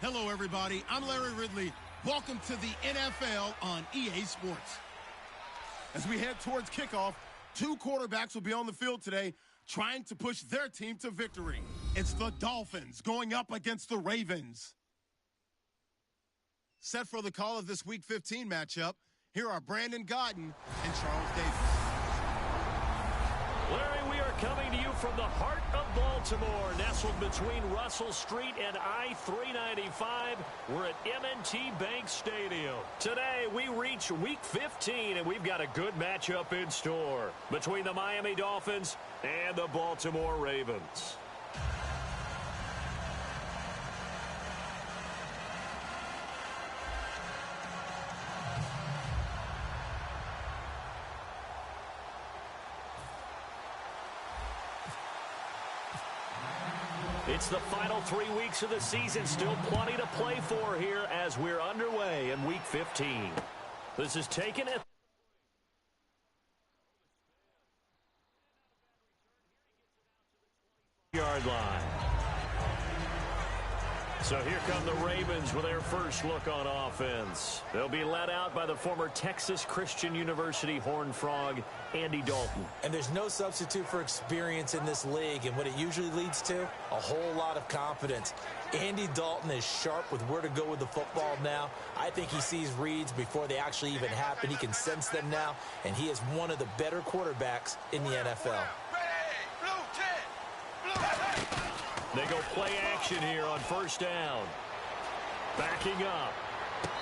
Hello, everybody. I'm Larry Ridley. Welcome to the NFL on EA Sports. As we head towards kickoff, two quarterbacks will be on the field today trying to push their team to victory. It's the Dolphins going up against the Ravens. Set for the call of this Week 15 matchup, here are Brandon Godden and Charles Davis. Larry, we are coming to you from the heart of Baltimore, nestled between Russell Street and I-395. We're at M&T Bank Stadium. Today, we reach Week 15, and we've got a good matchup in store between the Miami Dolphins and the Baltimore Ravens. It's the final 3 weeks of the season. Still plenty to play for here as we're underway in Week 15. This is taken at the yard line. So here come the Ravens with their first look on offense. They'll be led out by the former Texas Christian University Horned Frog, Andy Dalton. And there's no substitute for experience in this league. And what it usually leads to, a whole lot of confidence. Andy Dalton is sharp with where to go with the football now. I think he sees reads before they actually even happen. He can sense them now. And he is one of the better quarterbacks in the NFL. They go play action here on first down. Backing up.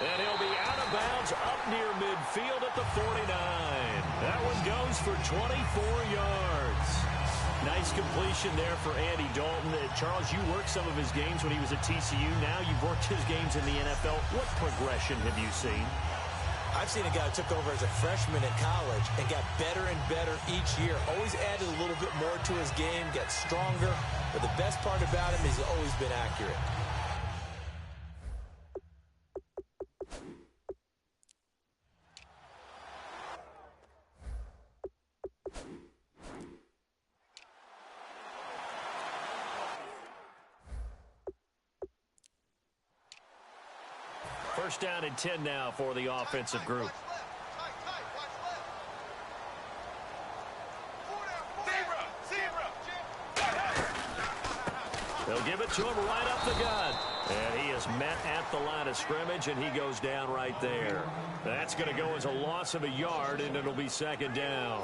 And he'll be out of bounds up near midfield at the 49. That one goes for 24 yards. Nice completion there for Andy Dalton. Charles, you worked some of his games when he was at TCU. Now you've worked his games in the NFL. What progression have you seen? I've seen a guy who took over as a freshman in college and got better and better each year. Always added a little bit more to his game, got stronger. But the best part about him is he's always been accurate. First down and 10 now for the offensive group. They'll give it to him right up the gut. And he is met at the line of scrimmage, and he goes down right there. That's going to go as a loss of a yard, and it'll be second down.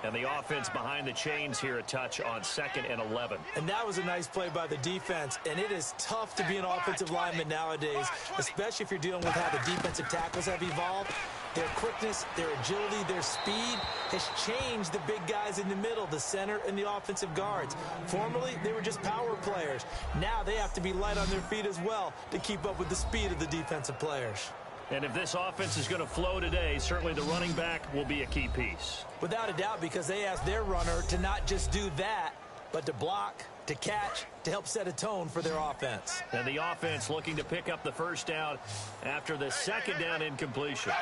And the offense behind the chains here a touch on 2nd and 11. And that was a nice play by the defense. And it is tough to be an offensive lineman nowadays, especially if you're dealing with how the defensive tackles have evolved. Their quickness, their agility, their speed has changed the big guys in the middle, the center and the offensive guards. Formerly, they were just power players. Now they have to be light on their feet as well to keep up with the speed of the defensive players. And if this offense is going to flow today, certainly the running back will be a key piece. Without a doubt, because they asked their runner to not just do that, but to block, to catch, to help set a tone for their offense. And the offense looking to pick up the first down after the second down incompletion.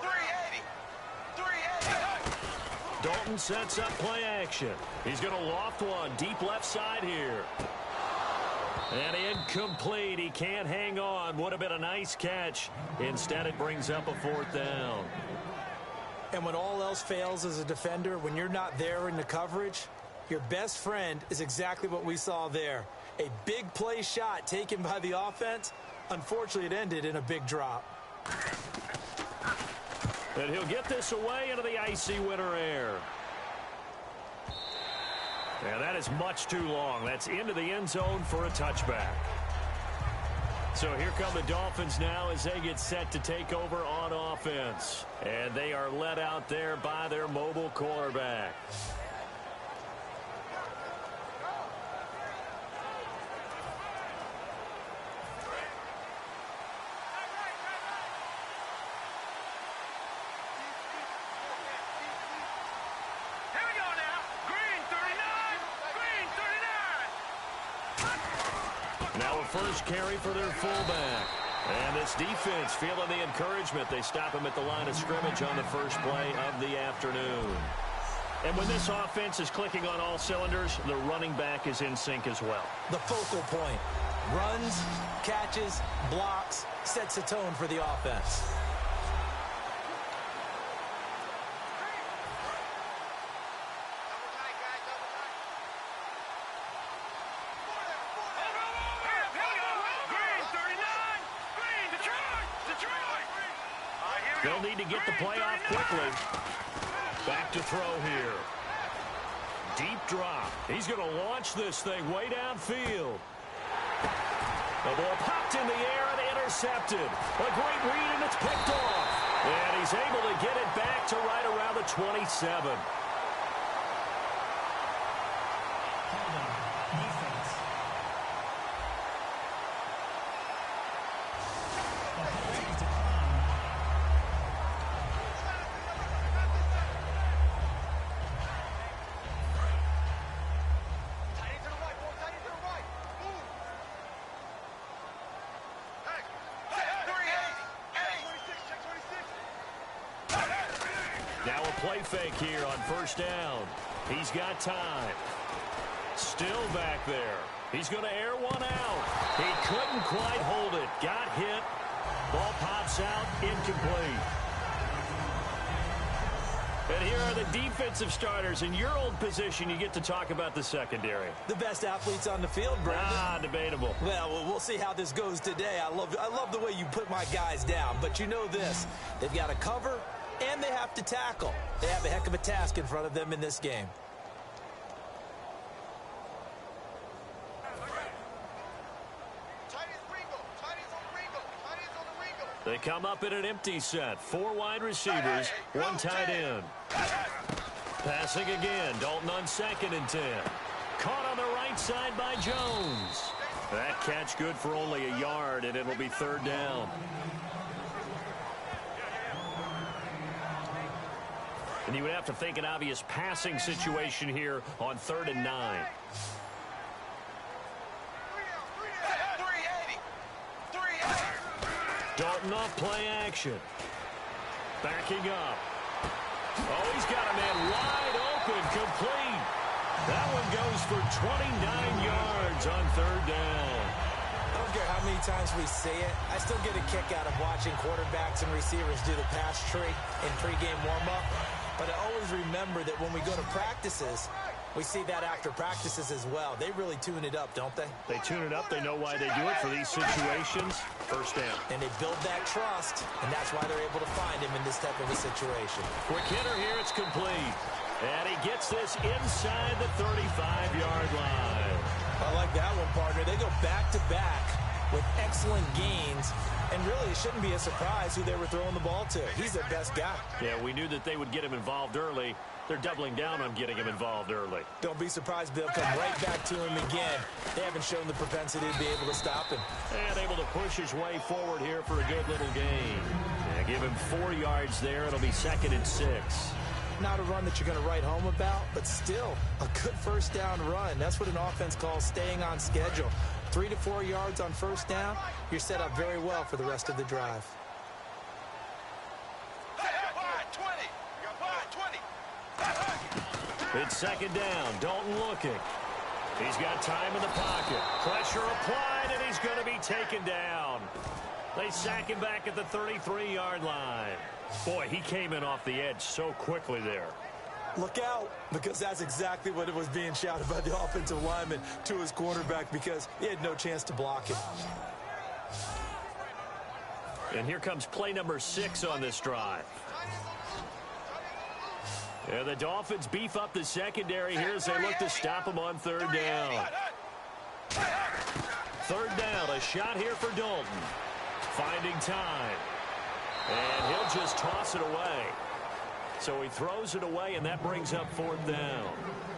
380. Dalton sets up play action. He's going to loft one deep left side here. And incomplete. He can't hang on. Would have been a nice catch. Instead, it brings up a 4th down. And when all else fails as a defender, when you're not there in the coverage, your best friend is exactly what we saw there. A big play shot taken by the offense. Unfortunately, it ended in a big drop. And he'll get this away into the icy winter air. And that is much too long. That's into the end zone for a touchback. So here come the Dolphins now as they get set to take over on offense. And they are led out there by their mobile quarterback. First carry for their fullback. And this defense feeling the encouragement. They stop him at the line of scrimmage on the first play of the afternoon. And when this offense is clicking on all cylinders, the running back is in sync as well. The focal point. Runs, catches, blocks, sets a tone for the offense. They'll need to get the play off quickly. Back to throw here. Deep drop. He's going to launch this thing way downfield. The ball popped in the air and intercepted. A great read, and it's picked off. And he's able to get it back to right around the 27. Now a play fake here on first down. He's got time. Still back there. He's going to air one out. He couldn't quite hold it. Got hit. Ball pops out. Incomplete. And here are the defensive starters. In your old position, you get to talk about the secondary. The best athletes on the field, Brandon. Debatable. Well, we'll see how this goes today. I love the way you put my guys down. But you know this. They've got to cover, and they have to tackle. They have a heck of a task in front of them in this game. They come up in an empty set. 4 wide receivers, 1 tight end. Passing again. Dalton on 2nd and 10. Caught on the right side by Jones. That catch good for only a yard, and it'll be 3rd down. And you would have to think an obvious passing situation here on 3rd and 9. Dalton off play action. Backing up. Oh, he's got a man wide open, complete. That one goes for 29 yards on 3rd down. I don't care how many times we say it. I still get a kick out of watching quarterbacks and receivers do the pass tree in pregame warm-up. But I always remember that when we go to practices, we see that after practices as well. They really tune it up, don't they? They tune it up. They know why they do it for these situations. First down. And they build that trust, and that's why they're able to find him in this type of a situation. Quick hitter here. It's complete. And he gets this inside the 35-yard line. I like that one, partner. They go back-to-back with excellent gains. And really, it shouldn't be a surprise who they were throwing the ball to. He's their best guy. Yeah, we knew that they would get him involved early. They're doubling down on getting him involved early. Don't be surprised they'll come right back to him again. They haven't shown the propensity to be able to stop him. And able to push his way forward here for a good little gain. Yeah, give him 4 yards there. It'll be 2nd and 6. Not a run that you're going to write home about, but still a good first down run. That's what an offense calls staying on schedule. 3 to 4 yards on first down, you're set up very well for the rest of the drive. It's 2nd down. Dalton looking. He's got time in the pocket. Pressure applied, and he's going to be taken down. They sack him back at the 33-yard line. Boy, he came in off the edge so quickly there. Look out, because that's exactly what it was being shouted by the offensive lineman to his quarterback, because he had no chance to block him. And here comes play number 6 on this drive. And the Dolphins beef up the secondary here as they look to stop him on 3rd down. 3rd down, a shot here for Dalton. Finding time. And he'll just toss it away. So he throws it away, and that brings up 4th down.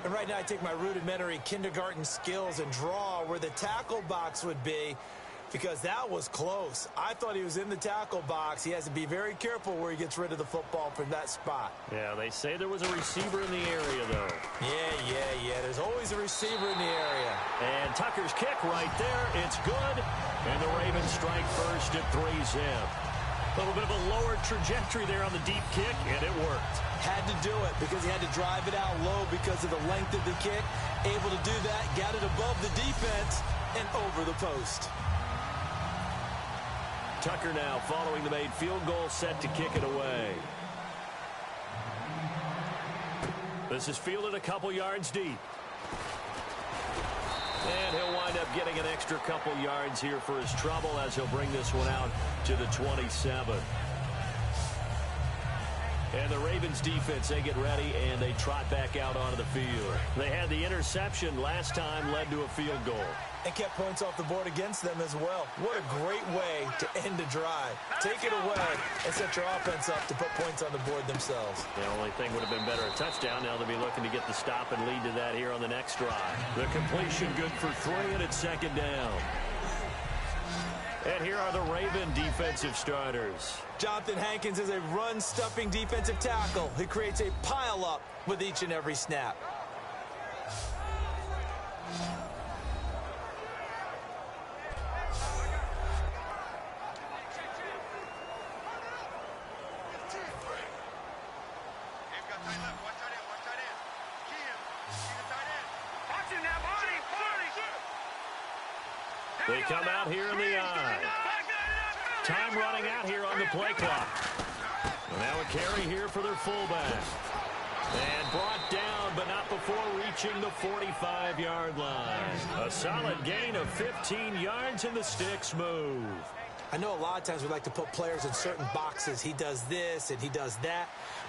And right now I take my rudimentary kindergarten skills and draw where the tackle box would be, because that was close. I thought he was in the tackle box. He has to be very careful where he gets rid of the football from that spot. Yeah, they say there was a receiver in the area, though. Yeah. There's always a receiver in the area. And Tucker's kick right there. It's good. And the Ravens strike first at 3-zip. A little bit of a lower trajectory there on the deep kick, and it worked. Had to do it because he had to drive it out low because of the length of the kick. Able to do that, got it above the defense, and over the post. Tucker now following the made field goal, set to kick it away. This is fielded a couple yards deep. And he'll wind up getting an extra couple yards here for his trouble as he'll bring this one out to the 27. And the Ravens defense, they get ready and they trot back out onto the field. They had the interception last time, led to a field goal. And kept points off the board against them as well. What a great way to end a drive. Take it away and set your offense up to put points on the board themselves. The only thing would have been better, a touchdown. Now they'll be looking to get the stop and lead to that here on the next drive. The completion good for 3, and it's second down. And here are the Raven defensive starters. Jonathan Hankins is a run-stuffing defensive tackle who creates a pile-up with each and every snap. They come out here in the eye. Time running out here on the play clock. And now a carry here for their fullback. And brought down, but not before reaching the 45-yard line. A solid gain of 15 yards, and the sticks move. I know a lot of times we like to put players in certain boxes. He does this and he does that.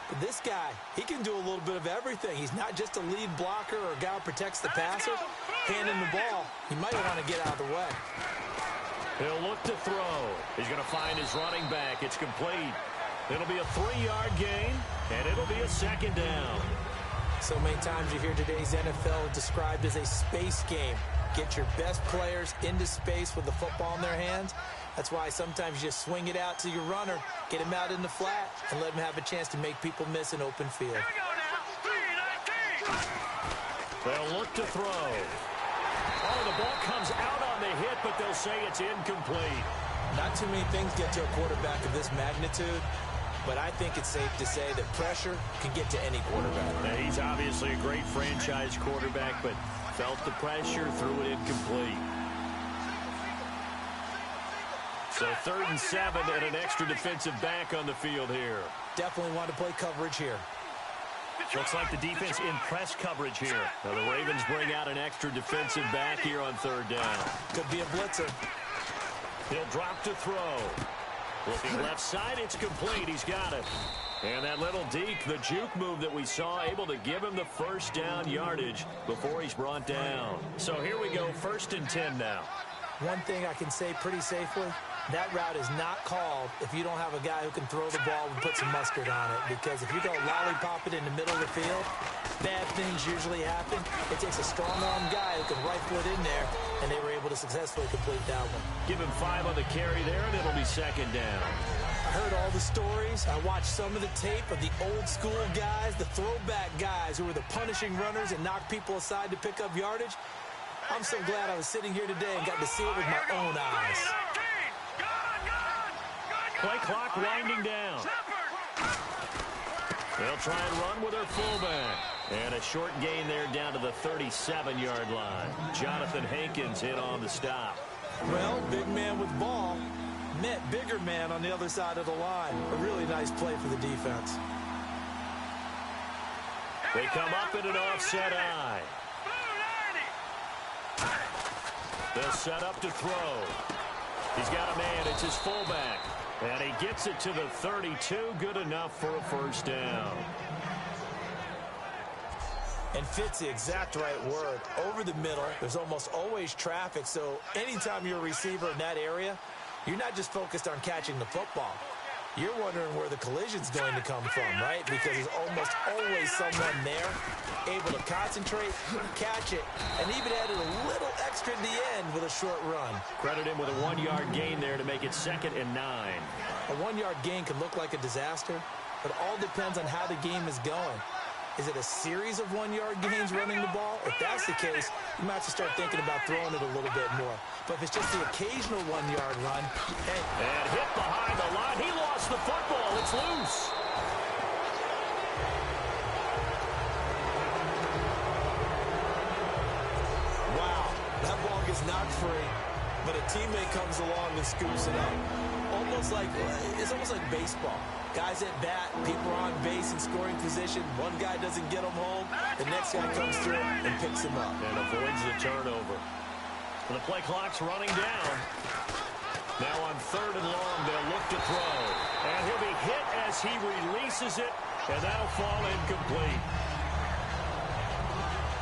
But this guy, he can do a little bit of everything. He's not just a lead blocker or a guy who protects the passer. Handing the ball, he might want to get out of the way. He'll look to throw. He's going to find his running back. It's complete. It'll be a 3-yard gain, and it'll be a second down. So many times you hear today's NFL described as a space game. Get your best players into space with the football in their hands. That's why sometimes you just swing it out to your runner, get him out in the flat, and let him have a chance to make people miss an open field. Here we go now. 3-19. They'll look to throw. Oh, the ball comes out on the hit, but they'll say it's incomplete. Not too many things get to a quarterback of this magnitude, but I think it's safe to say that pressure can get to any quarterback. Now, he's obviously a great franchise quarterback, but felt the pressure, threw it incomplete. So 3rd and 7 and an extra defensive back on the field here. Definitely want to play coverage here. Looks like the defense in press coverage here. Now the Ravens bring out an extra defensive back here on 3rd down. Could be a blitzer. He'll drop to throw. Looking left side, it's complete. He's got it. And that little deke, the juke move that we saw, able to give him the first down yardage before he's brought down. So here we go, 1st and 10 now. One thing I can say pretty safely, that route is not called if you don't have a guy who can throw the ball and put some mustard on it. Because if you go lollipop it in the middle of the field, bad things usually happen. It takes a strong-arm guy who can rifle it in there, and they were able to successfully complete that one. Give him 5 on the carry there, and it'll be 2nd down. I heard all the stories. I watched some of the tape of the old-school guys, the throwback guys who were the punishing runners and knocked people aside to pick up yardage. I'm so glad I was sitting here today and got to see it with my own eyes. Play clock winding down. They'll try and run with their fullback. And a short gain there down to the 37-yard line. Jonathan Hankins hit on the stop. Well, big man with ball met bigger man on the other side of the line. A really nice play for the defense. They come up in an offset eye. They'll set up to throw. He's got a man. It's his fullback. And he gets it to the 32. Good enough for a first down. And fits the exact right word. Over the middle, there's almost always traffic. So anytime you're a receiver in that area, you're not just focused on catching the football. You're wondering where the collision's going to come from, right? Because there's almost always someone there able to concentrate, catch it, and even added a little extra at the end with a short run. Credit him with a 1-yard gain there to make it 2nd and 9. A 1-yard gain can look like a disaster, but it all depends on how the game is going. Is it a series of 1-yard gains running the ball? If that's the case, you might have to start thinking about throwing it a little bit more. But if it's just the occasional 1-yard run, hey. And hit behind the line. He lost the football. It's loose. Wow, that ball gets is not free, but a teammate comes along and scoops it up. It's almost like baseball. Guys at bat, people are on base in scoring position. One guy doesn't get him home. The next guy comes through and picks him up. And avoids the turnover. And the play clock's running down. Now on 3rd and long, they'll look to throw. And he'll be hit as he releases it, and that'll fall incomplete.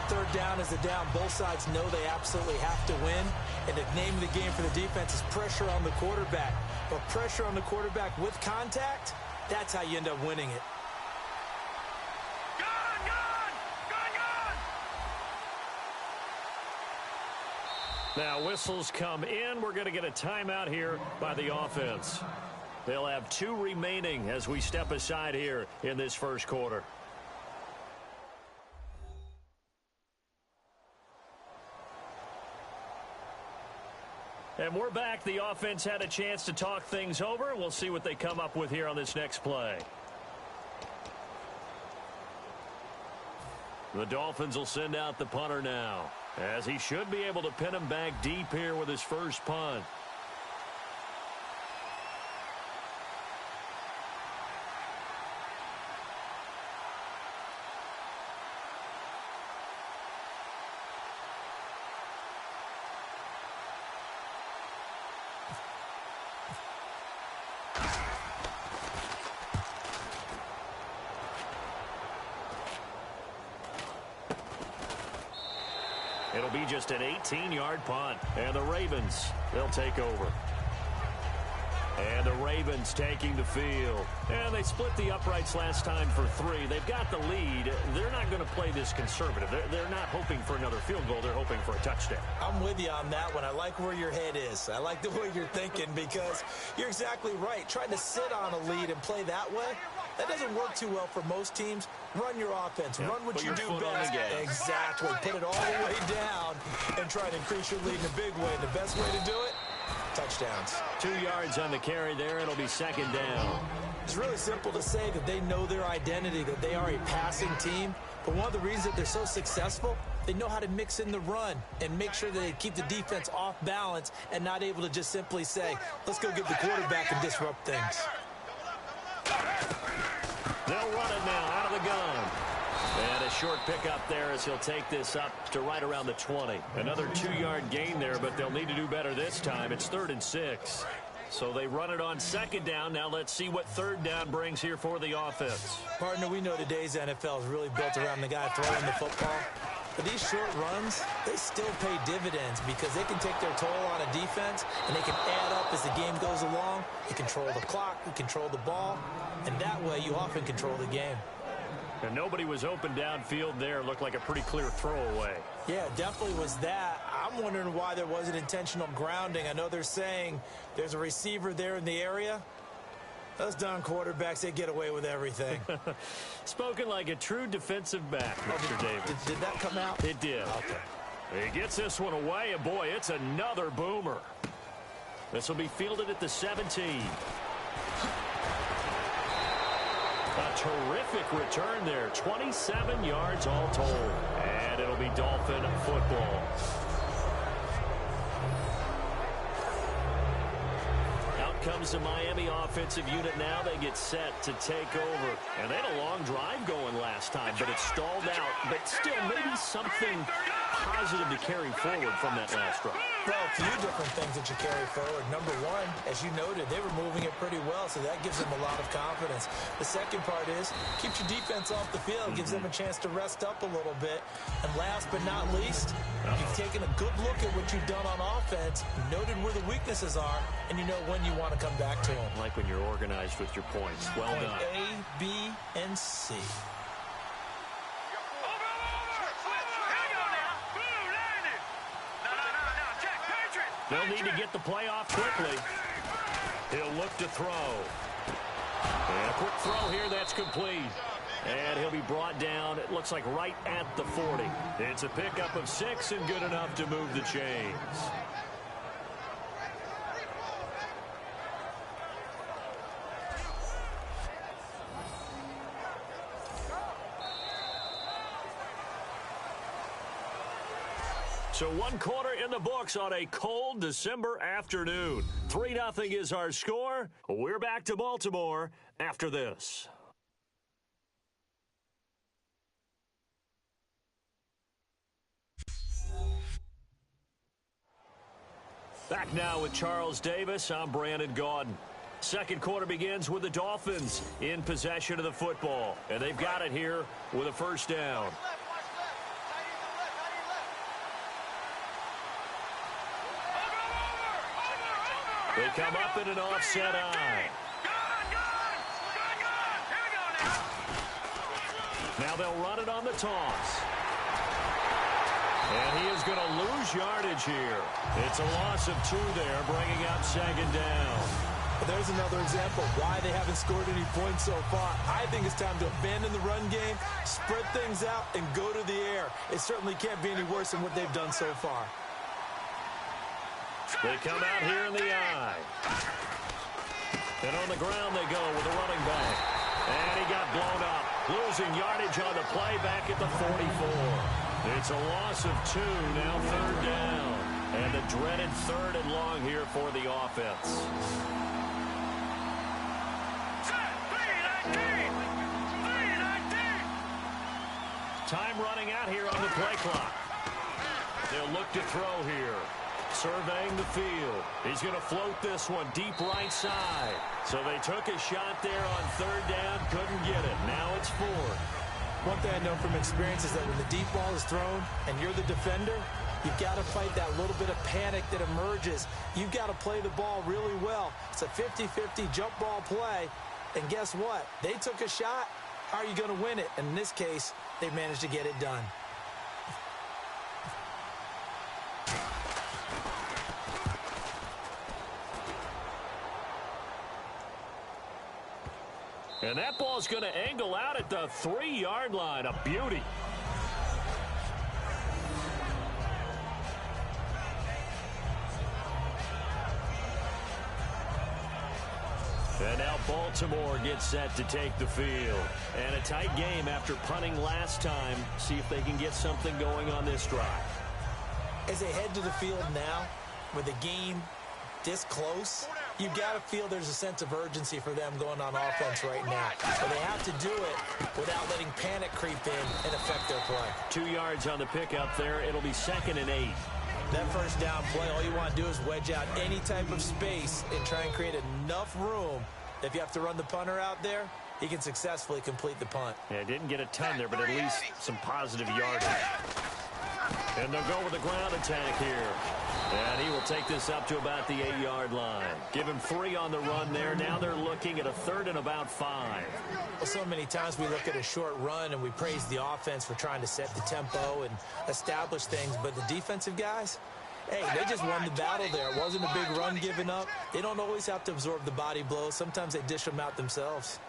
3rd down is a down. Both sides know they absolutely have to win. And the name of the game for the defense is pressure on the quarterback. But pressure on the quarterback with contact, that's how you end up winning it. Now whistles come in. We're going to get a timeout here by the offense. They'll have 2 remaining as we step aside here in this first quarter. And we're back. The offense had a chance to talk things over. We'll see what they come up with here on this next play. The Dolphins will send out the punter now, as he should be able to pin him back deep here with his first punt. It'll be just an 18-yard punt. And the Ravens, they'll take over. And the Ravens taking the field. And they split the uprights last time for 3. They've got the lead. They're not going to play this conservative. They're not hoping for another field goal. They're hoping for a touchdown. I'm with you on that one. I like where your head is. I like the way you're thinking because you're exactly right. Trying to sit on a lead and play that way, that doesn't work too well for most teams. Run your offense. Yep. Run what you do best. Exactly. Put it all the way down and try to increase your lead in a big way. The best way to do it, touchdowns. 2 yards on the carry there. It'll be 2nd down. It's really simple to say that they know their identity, that they are a passing team. But one of the reasons that they're so successful, they know how to mix in the run and make sure that they keep the defense off balance and not able to just simply say, let's go get the quarterback and disrupt things. They'll run it now out of the gun. And a short pickup there as he'll take this up to right around the 20. Another 2-yard gain there, but they'll need to do better this time. It's 3rd and 6. So they run it on 2nd down. Now let's see what 3rd down brings here for the offense. Partner, we know today's NFL is really built around the guy throwing the football. But these short runs, they still pay dividends because they can take their toll on a defense and they can add up as the game goes along. They control the clock, they control the ball, and that way you often control the game. And nobody was open downfield there. Looked like a pretty clear throwaway. Yeah, definitely was that. I'm wondering why there wasn't intentional grounding. I know they're saying there's a receiver there in the area. Those darn quarterbacks, they get away with everything. Spoken like a true defensive back, Mr. Davis. Did that come out? It did. Okay. He gets this one away, and boy, it's another boomer. This will be fielded at the 17. A terrific return there. 27 yards all told. And it'll be Dolphin football. Out comes the Miami offensive unit now. They get set to take over. And they had a long drive going last time, but it stalled out. But still, maybe something positive to carry forward from that last drive. Well, a few different things that you carry forward. Number one, as you noted, they were moving it pretty well, so that gives them a lot of confidence. The second part is, keeps your defense off the field, gives them a chance to rest up a little bit. And last but not least, you've taken a good look at what you've done on offense, noted where the weaknesses are, and you know when you want to come back to them. Like when you're organized with your points. Well done. A, B, and C. They'll need to get the play off quickly. He'll look to throw. And a quick throw here, that's complete. And he'll be brought down, it looks like right at the 40. It's a pickup of 6 and good enough to move the chains. So 1 quarter in the books on a cold December afternoon. 3-0 is our score. We're back to Baltimore after this. Back now with Charles Davis. I'm Brandon Gaudin. Second quarter begins with the Dolphins in possession of the football. And they've got it here with a first down. They come up in an offset eye. Now they'll run it on the toss. And he is going to lose yardage here. It's a loss of 2 there, bringing up second down. Well, there's another example why they haven't scored any points so far. I think it's time to abandon the run game, spread things out, and go to the air. It certainly can't be any worse than what they've done so far. They come out here in the eye. And on the ground they go with the running back. And he got blown up. Losing yardage on the play back at the 44. It's a loss of 2, now third down. And the dreaded 3rd and long here for the offense. Time running out here on the play clock. They'll look to throw here. Surveying the field. He's going to float this one deep right side. So they took a shot there on 3rd down. Couldn't get it. Now it's 4th. One thing I know from experience is that when the deep ball is thrown and you're the defender, you've got to fight that little bit of panic that emerges. You've got to play the ball really well. It's a 50-50 jump ball play. And guess what? They took a shot. How are you going to win it? And in this case, they managed to get it done. And that ball's going to angle out at the 3-yard line. A beauty. And now Baltimore gets set to take the field. And a tight game after punting last time. See if they can get something going on this drive. As they head to the field now, with the game this close, you've got to feel there's a sense of urgency for them going on offense right now. But they have to do it without letting panic creep in and affect their play. 2 yards on the pickup there. It'll be 2nd and 8. That first down play, all you want to do is wedge out any type of space and try and create enough room. If you have to run the punter out there, he can successfully complete the punt. Yeah, didn't get a ton there, but at least some positive yardage. And they'll go with the ground attack here. And he will take this up to about the 8-yard line. Give him 3 on the run there. Now they're looking at a 3rd and about 5. Well, so many times we look at a short run and we praise the offense for trying to set the tempo and establish things. But the defensive guys, hey, they just won the battle there. It wasn't a big run given up. They don't always have to absorb the body blows. Sometimes they dish them out themselves.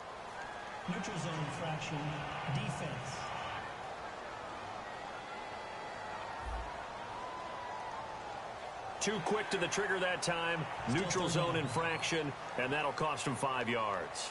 Neutral zone infraction, defense. Too quick to the trigger that time. Neutral zone infraction, and that'll cost him 5 yards.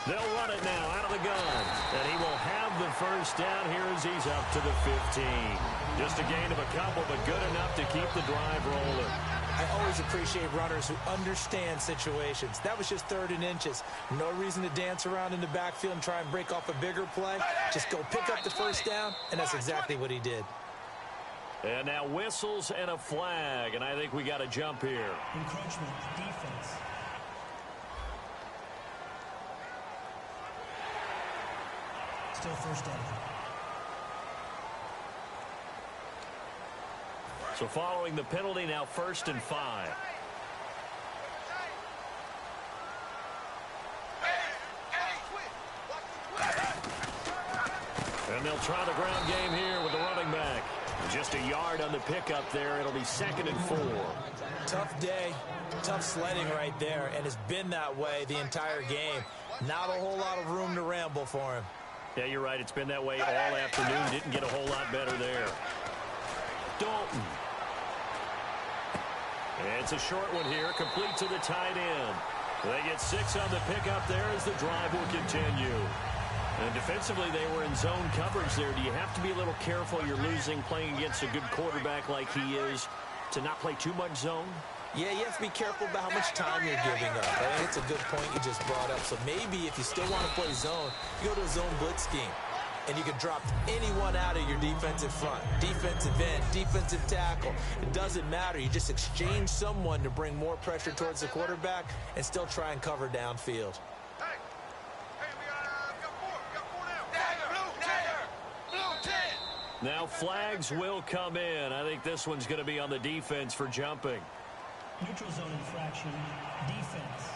They'll run it now out of the gun. And he will have the first down here as he's up to the 15. Just a gain of a couple, but good enough to keep the drive rolling. I always appreciate runners who understand situations. That was just 3rd and inches. No reason to dance around in the backfield and try and break off a bigger play. Just go pick up the first down, and that's exactly what he did. And now whistles and a flag, and I think we got a jump here. Encroachment, defense. Still first down. So following the penalty, now 1st and 5. And they'll try the ground game here with the running back. Just a yard on the pickup there. It'll be 2nd and 4. Tough day, tough sledding right there, and it's been that way the entire game. Not a whole lot of room to ramble for him. Yeah, you're right. It's been that way all afternoon. Didn't get a whole lot better there. Dalton. And it's a short one here, complete to the tight end. They get 6 on the pickup there as the drive will continue. And defensively, they were in zone coverage there. Do you have to be a little careful? You're losing playing against a good quarterback like he is to not play too much zone? Yeah, you have to be careful about how much time you're giving up. I think it's a good point you just brought up. So maybe if you still want to play zone, you go to a zone blitz scheme. And you can drop anyone out of your defensive front. Defensive end, defensive tackle. It doesn't matter. You just exchange someone to bring more pressure towards the quarterback and still try and cover downfield. Hey, we got 4 now. Blue 10. Now flags will come in. I think this one's going to be on the defense for jumping. Neutral zone infraction, defense.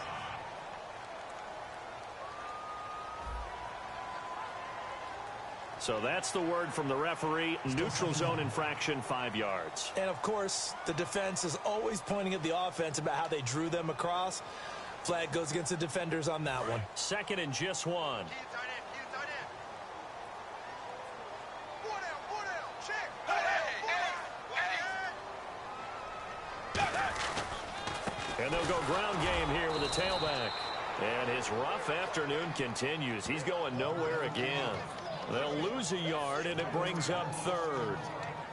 So that's the word from the referee. Neutral zone infraction, 5 yards. And, of course, the defense is always pointing at the offense about how they drew them across. Flag goes against the defenders on that one. 2nd and just 1. And they'll go ground game here with the tailback. And his rough afternoon continues. He's going nowhere again. They'll lose a yard, and it brings up 3rd.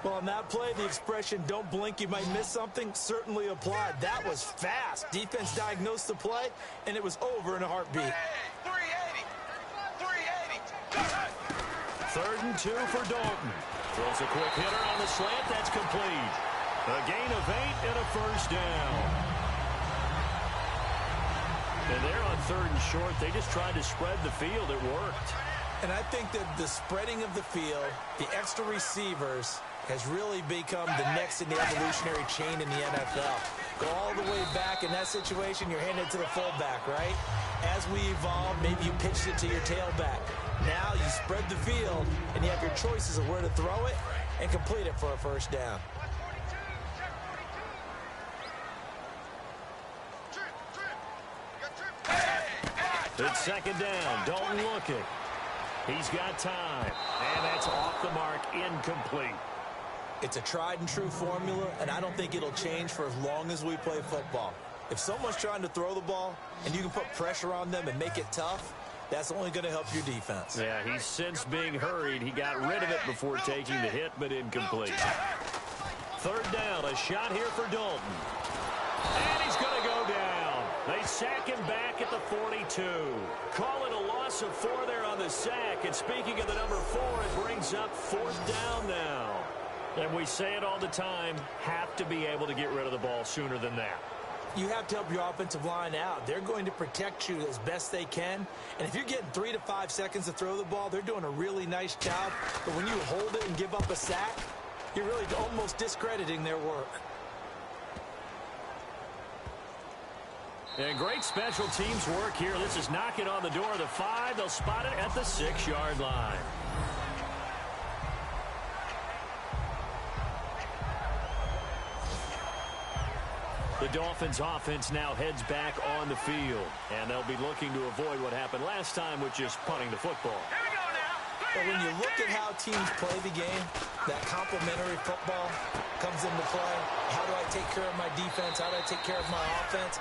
Well, on that play, the expression, don't blink, you might miss something, certainly applied. That was fast. Defense diagnosed the play, and it was over in a heartbeat. 3rd and 2 for Dalton. Throws a quick hitter on the slant. That's complete. A gain of 8 and a first down. And they're on 3rd and short. They just tried to spread the field. It worked. And I think that the spreading of the field, the extra receivers, has really become the next in the evolutionary chain in the NFL. Go all the way back in that situation, you're handed to the fullback, right? As we evolve, maybe you pitched it to your tailback. Now you spread the field, and you have your choices of where to throw it and complete it for a first down. It's 2nd down. Dalton looking. He's got time. And that's off the mark, incomplete. It's a tried and true formula, and I don't think it'll change for as long as we play football. If someone's trying to throw the ball and you can put pressure on them and make it tough, that's only going to help your defense. Yeah, he's since being hurried. He got rid of it before taking the hit, but incomplete. 3rd down, a shot here for Dalton. And he's going to go down. They sack him back at the 42. Call it a loss of 4 there on the sack. And speaking of the number 4, it brings up 4th down now. And we say it all the time, have to be able to get rid of the ball sooner than that. You have to help your offensive line out. They're going to protect you as best they can. And if you're getting 3 to 5 seconds to throw the ball, they're doing a really nice job. But when you hold it and give up a sack, you're really almost discrediting their work. And great special teams work here. This is knocking on the door of the 5. They'll spot it at the 6-yard line. The Dolphins offense now heads back on the field. And they'll be looking to avoid what happened last time, which is punting the football. But when you look at how teams play the game, that complementary football comes into play. How do I take care of my defense? How do I take care of my offense?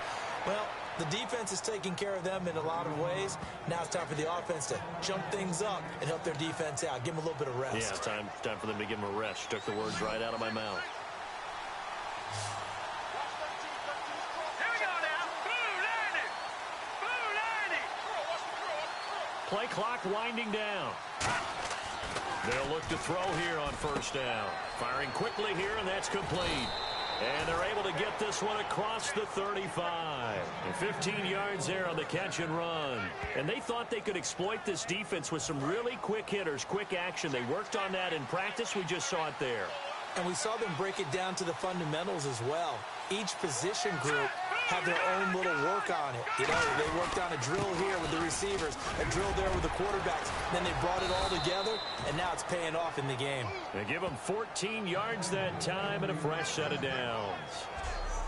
Well, the defense is taking care of them in a lot of ways. Now it's time for the offense to jump things up and help their defense out. Give them a little bit of rest. Yeah, time for them to give them a rest. You took the words right out of my mouth. Play clock winding down. They'll look to throw here on 1st down. Firing quickly here, and that's complete. And they're able to get this one across the 35. And 15 yards there on the catch and run. And they thought they could exploit this defense with some really quick hitters, quick action. They worked on that in practice. We just saw it there. And we saw them break it down to the fundamentals as well. Each position group had their own little work on it. You know, they worked on a drill here with the receivers, a drill there with the quarterbacks. Then they brought it all together, and now it's paying off in the game. They give them 14 yards that time and a fresh set of downs.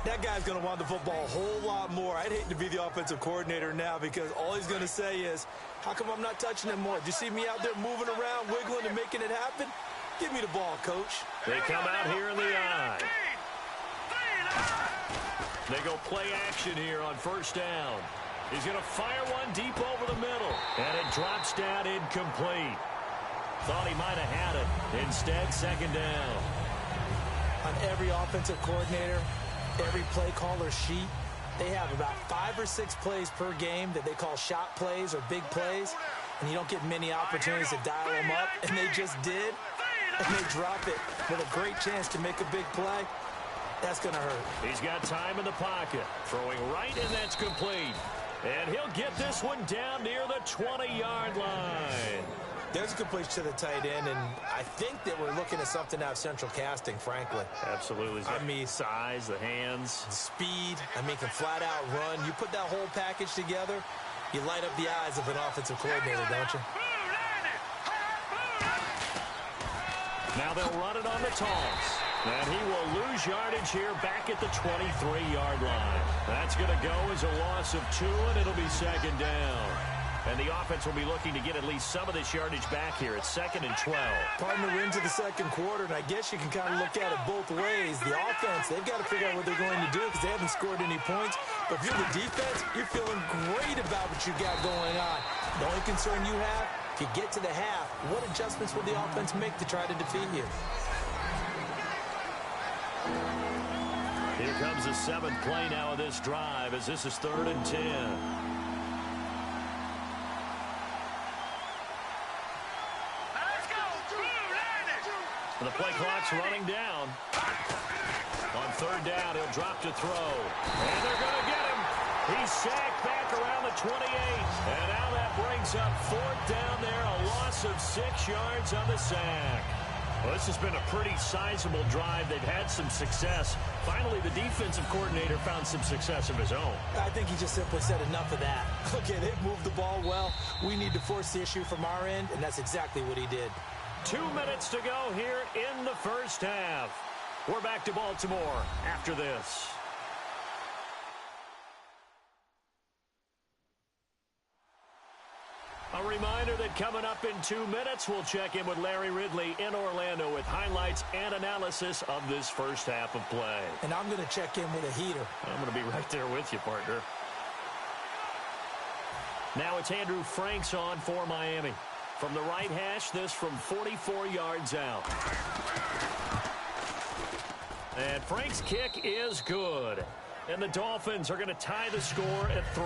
That guy's going to want the football a whole lot more. I'd hate to be the offensive coordinator now because all he's going to say is, how come I'm not touching it more? Do you see me out there moving around, wiggling, and making it happen? Give me the ball, coach. They come out here in the eye. They go play action here on first down. He's going to fire one deep over the middle. And it drops down incomplete. Thought he might have had it. Instead, second down. On every offensive coordinator, every play caller sheet, they have about 5 or 6 plays per game that they call shot plays or big plays. And you don't get many opportunities to dial them up. And they just did. And they drop it with a great chance to make a big play. That's going to hurt. He's got time in the pocket. Throwing right, and that's complete. And he'll get this one down near the 20-yard line. There's a completion to the tight end, and I think that we're looking at something out of central casting, frankly. Absolutely. I mean, size, the hands. Speed. I mean, can flat out run. You put that whole package together, you light up the eyes of an offensive coordinator, don't you? Now they'll run it on the toss. And he will lose yardage here back at the 23-yard line. That's going to go as a loss of 2, and it'll be second down. And the offense will be looking to get at least some of this yardage back here. It's 2nd and 12. Partner into the second quarter, and I guess you can kind of look at it both ways. The offense, they've got to figure out what they're going to do because they haven't scored any points. But if you're the defense, you're feeling great about what you got going on. The only concern you have, if you get to the half, what adjustments will the offense make to try to defeat you? Here comes the 7th play now of this drive as this is 3rd and 10. The play clock's running down. On 3rd down, he'll drop to throw. And they're going to get him. He's sacked back around the 28. And now that brings up 4th down there, a loss of 6 yards on the sack. Well, this has been a pretty sizable drive. They've had some success. Finally, the defensive coordinator found some success of his own. I think he just simply said enough of that. Okay, they've moved the ball well. We need to force the issue from our end, and that's exactly what he did. 2 minutes to go here in the first half. We're back to Baltimore after this. A reminder that coming up in 2 minutes, we'll check in with Larry Ridley in Orlando with highlights and analysis of this first half of play. And I'm going to check in with a heater. I'm going to be right there with you, partner. Now it's Andrew Franks on for Miami. From the right hash, this from 44 yards out. And Frank's kick is good. And the Dolphins are going to tie the score at 3.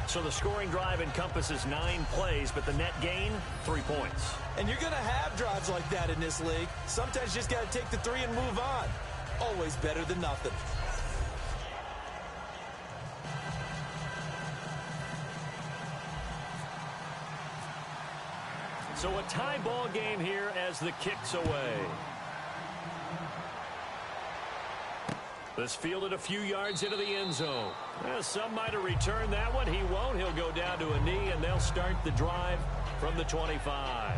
So the scoring drive encompasses 9 plays, but the net gain, 3 points. And you're going to have drives like that in this league. Sometimes you just got to take the 3 and move on. Always better than nothing. So a tie ball game here as the kick's away. This fielded a few yards into the end zone. Some might have returned that one. He won't. He'll go down to a knee, and they'll start the drive from the 25.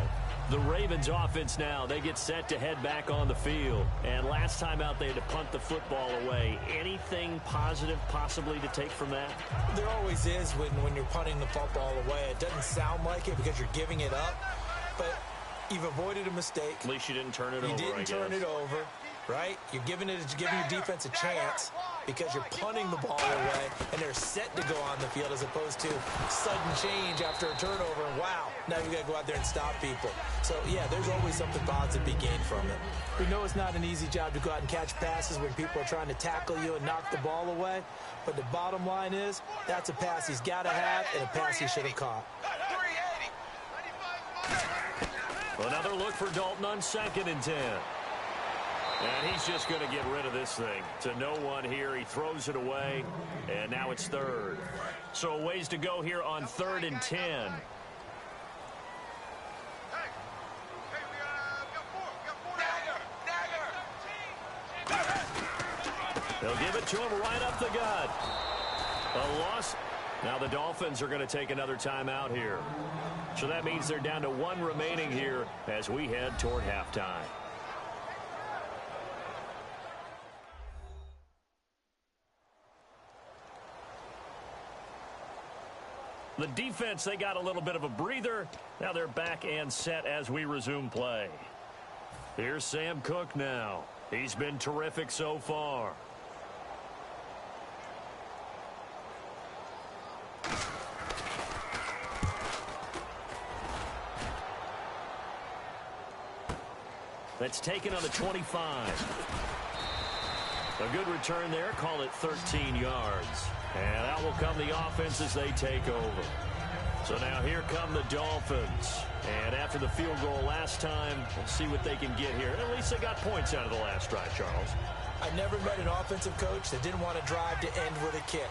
The Ravens offense now, they get set to head back on the field. And last time out, they had to punt the football away. Anything positive possibly to take from that? There always is when you're punting the football away. It doesn't sound like it because you're giving it up, but you've avoided a mistake. At least you didn't turn it over, You didn't turn it over. Right? You're giving your defense a chance because you're punting the ball away, and they're set to go on the field as opposed to sudden change after a turnover, and wow, now you got to go out there and stop people. So, yeah, there's always something positive to be gained from it. We know it's not an easy job to go out and catch passes when people are trying to tackle you and knock the ball away, but the bottom line is that's a pass he's got to have and a pass he should have caught. Another look for Dalton on 2nd and 10. And he's just going to get rid of this thing to no one here. He throws it away, and now it's 3rd. So a ways to go here on 3rd and 10. They'll give it to him right up the gut. A loss. Now the Dolphins are going to take another timeout here. So that means they're down to 1 remaining here as we head toward halftime. The defense, they got a little bit of a breather. Now they're back and set as we resume play. Here's Sam Cook now. He's been terrific so far. It's taken on the 25. A good return there. Call it 13 yards. And out will come the offense as they take over. So now here come the Dolphins. And after the field goal last time, we'll see what they can get here. At least they got points out of the last drive, Charles. I never met an offensive coach that didn't want to drive to end with a kick.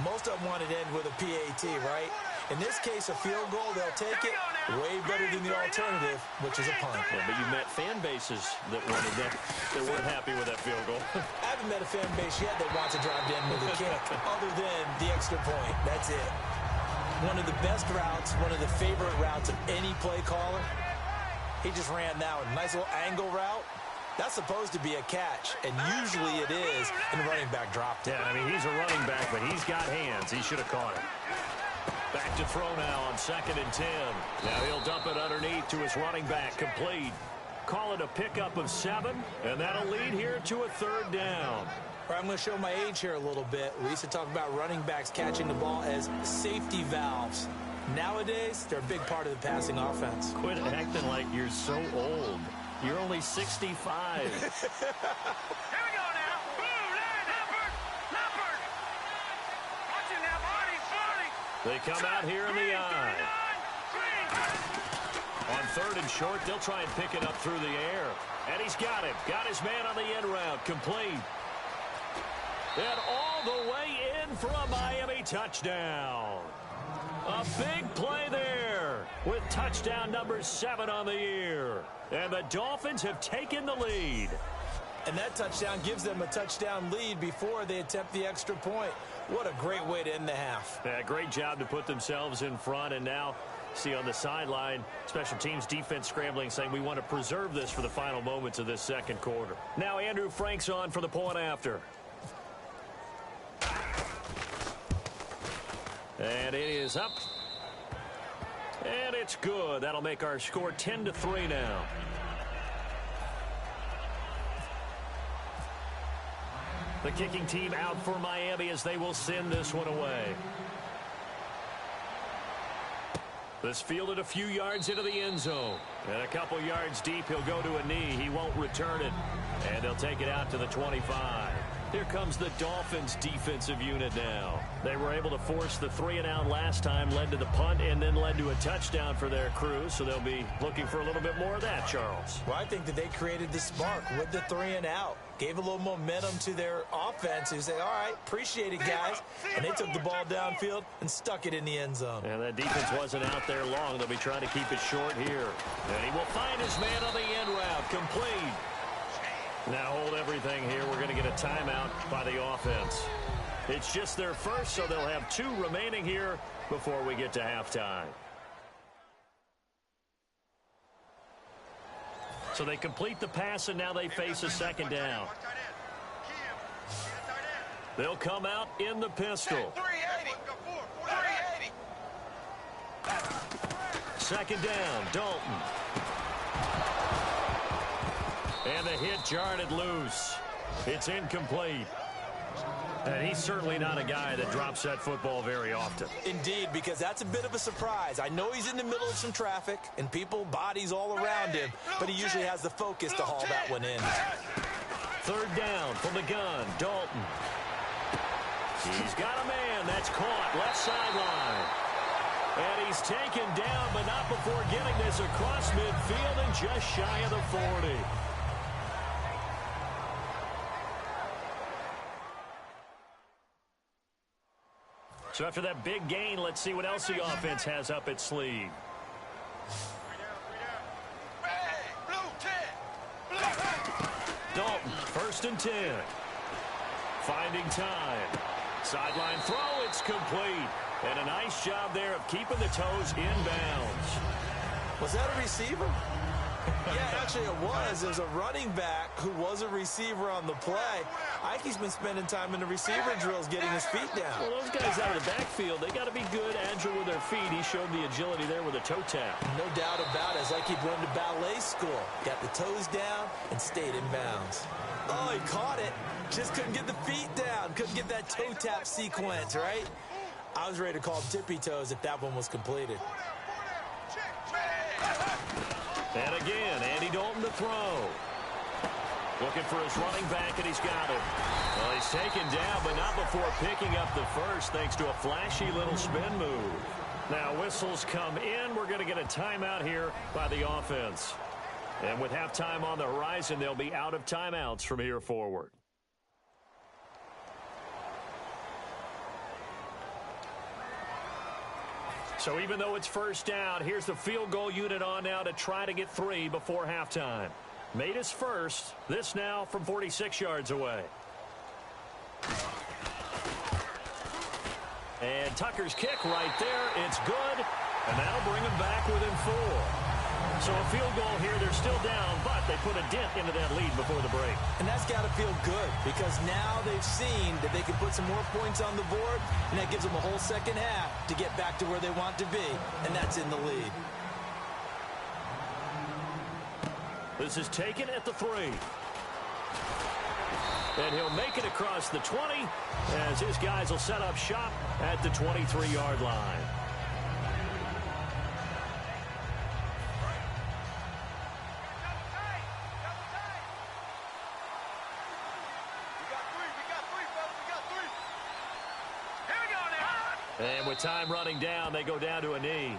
Most of them wanted to end with a PAT, right? In this case, a field goal, they'll take it way better than the alternative, which is a punt. Yeah, but you met fan bases that wanted that, that weren't happy with that field goal. I haven't met a fan base yet that wants to drive to end with a kick, other than the extra point. That's it. One of the best routes, one of the favorite routes of any play caller. He just ran that one. Nice little angle route. That's supposed to be a catch, and usually it is, and the running back dropped it. Yeah, I mean, he's a running back, but he's got hands. He should have caught it. Back to throw now on 2nd and 10. Now he'll dump it underneath to his running back, complete. Call it a pickup of 7, and that'll lead here to a 3rd down. All right, I'm going to show my age here a little bit. We used to talk about running backs catching the ball as safety valves. Nowadays, they're a big part of the passing offense. Quit acting like you're so old. You're only 65. Here we go now. Boom, Leopard. Watching that body. They come out here in the eye. On 3rd and short, they'll try and pick it up through the air. And he's got him. Got his man on the end route. Complete. And all the way in for a Miami touchdown. A big play there with touchdown number 7 on the year. And the Dolphins have taken the lead. And that touchdown gives them a touchdown lead before they attempt the extra point. What a great way to end the half. Yeah, great job to put themselves in front. And now, see on the sideline, special teams defense scrambling, saying we want to preserve this for the final moments of this 2nd quarter. Now Andrew Frank's on for the point after. And it is up. And it's good. That'll make our score 10-3 now. The kicking team out for Miami as they will send this one away. This fielded a few yards into the end zone. And a couple yards deep, he'll go to a knee. He won't return it. And they'll take it out to the 25. Here comes the Dolphins defensive unit now. They were able to force the 3-and-out last time, led to the punt, and then led to a touchdown for their crew. So they'll be looking for a little bit more of that, Charles. Well, I think that they created the spark with the 3-and-out. Gave a little momentum to their offense who said, all right, appreciate it, guys. And they took the ball downfield and stuck it in the end zone. And that defense wasn't out there long. They'll be trying to keep it short here. And he will find his man on the end route. Complete. Now hold everything here. We're going to get a timeout by the offense. It's just their first, so they'll have 2 remaining here before we get to halftime. So they complete the pass, and now they face a 2nd down. They'll come out in the pistol. 2nd down, Dalton. And the hit jarred it loose. It's incomplete. And he's certainly not a guy that drops that football very often. Indeed, because that's a bit of a surprise. I know he's in the middle of some traffic and people, bodies all around him, but he usually has the focus to haul that one in. 3rd down from the gun, Dalton. He's got a man that's caught left sideline. And he's taken down, but not before getting this across midfield and just shy of the 40. So after that big gain, let's see what else the offense has up its sleeve. Dalton, 1st and 10. Finding time. Sideline throw, it's complete. And a nice job there of keeping the toes inbounds. Was that a receiver? Yeah, actually it was. There's a running back who was a receiver on the play. Ike's been spending time in the receiver drills getting his feet down. Well, those guys out of the backfield, they got to be good, agile with their feet. He showed the agility there with a toe tap. No doubt about it. It's like he'd run to ballet school. Got the toes down and stayed in bounds. Oh, he caught it. Just couldn't get the feet down. Couldn't get that toe tap sequence, right? I was ready to call him tippy toes if that one was completed. And again, Andy Dalton to throw. Looking for his running back, and he's got it. Well, he's taken down, but not before picking up the first, thanks to a flashy little spin move. Now, whistles come in. We're going to get a timeout here by the offense. And with halftime on the horizon, they'll be out of timeouts from here forward. So even though it's first down, here's the field goal unit on now to try to get 3 before halftime. Made his first. This now from 46 yards away. And Tucker's kick right there. It's good. And that'll bring him back within 4. So a field goal here. They're still down, but they put a dent into that lead before the break. And that's got to feel good because now they've seen that they can put some more points on the board, and that gives them a whole second half to get back to where they want to be, and that's in the lead. This is taken at the 3. And he'll make it across the 20 as his guys will set up shop at the 23-yard line. And with time running down, they go down to a knee.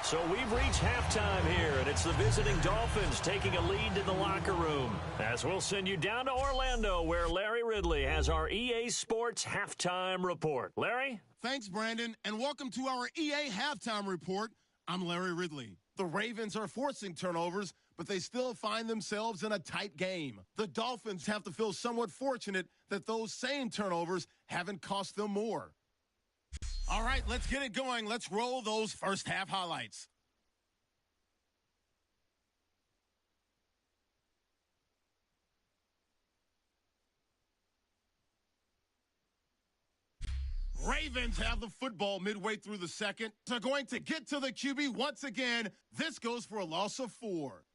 So we've reached halftime here, and it's the visiting Dolphins taking a lead in the locker room. As we'll send you down to Orlando, where Larry Ridley has our EA Sports Halftime Report. Larry? Thanks, Brandon, and welcome to our EA Halftime Report. I'm Larry Ridley. The Ravens are forcing turnovers, but they still find themselves in a tight game. The Dolphins have to feel somewhat fortunate that those same turnovers haven't cost them more. All right, let's get it going. Let's roll those first half highlights. Ravens have the football midway through the second. They're going to get to the QB once again. This goes for a loss of 4.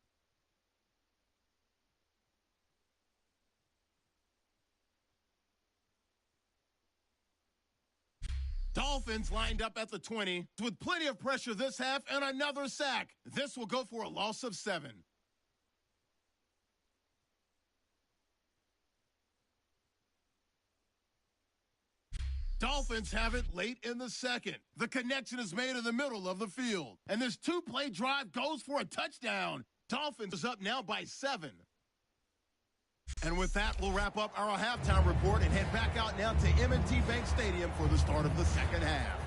Dolphins lined up at the 20 with plenty of pressure this half and another sack. This will go for a loss of 7. Dolphins have it late in the second. The connection is made in the middle of the field. And this 2-play drive goes for a touchdown. Dolphins is up now by 7. And with that, we'll wrap up our halftime report and head back out now to M&T Bank Stadium for the start of the second half.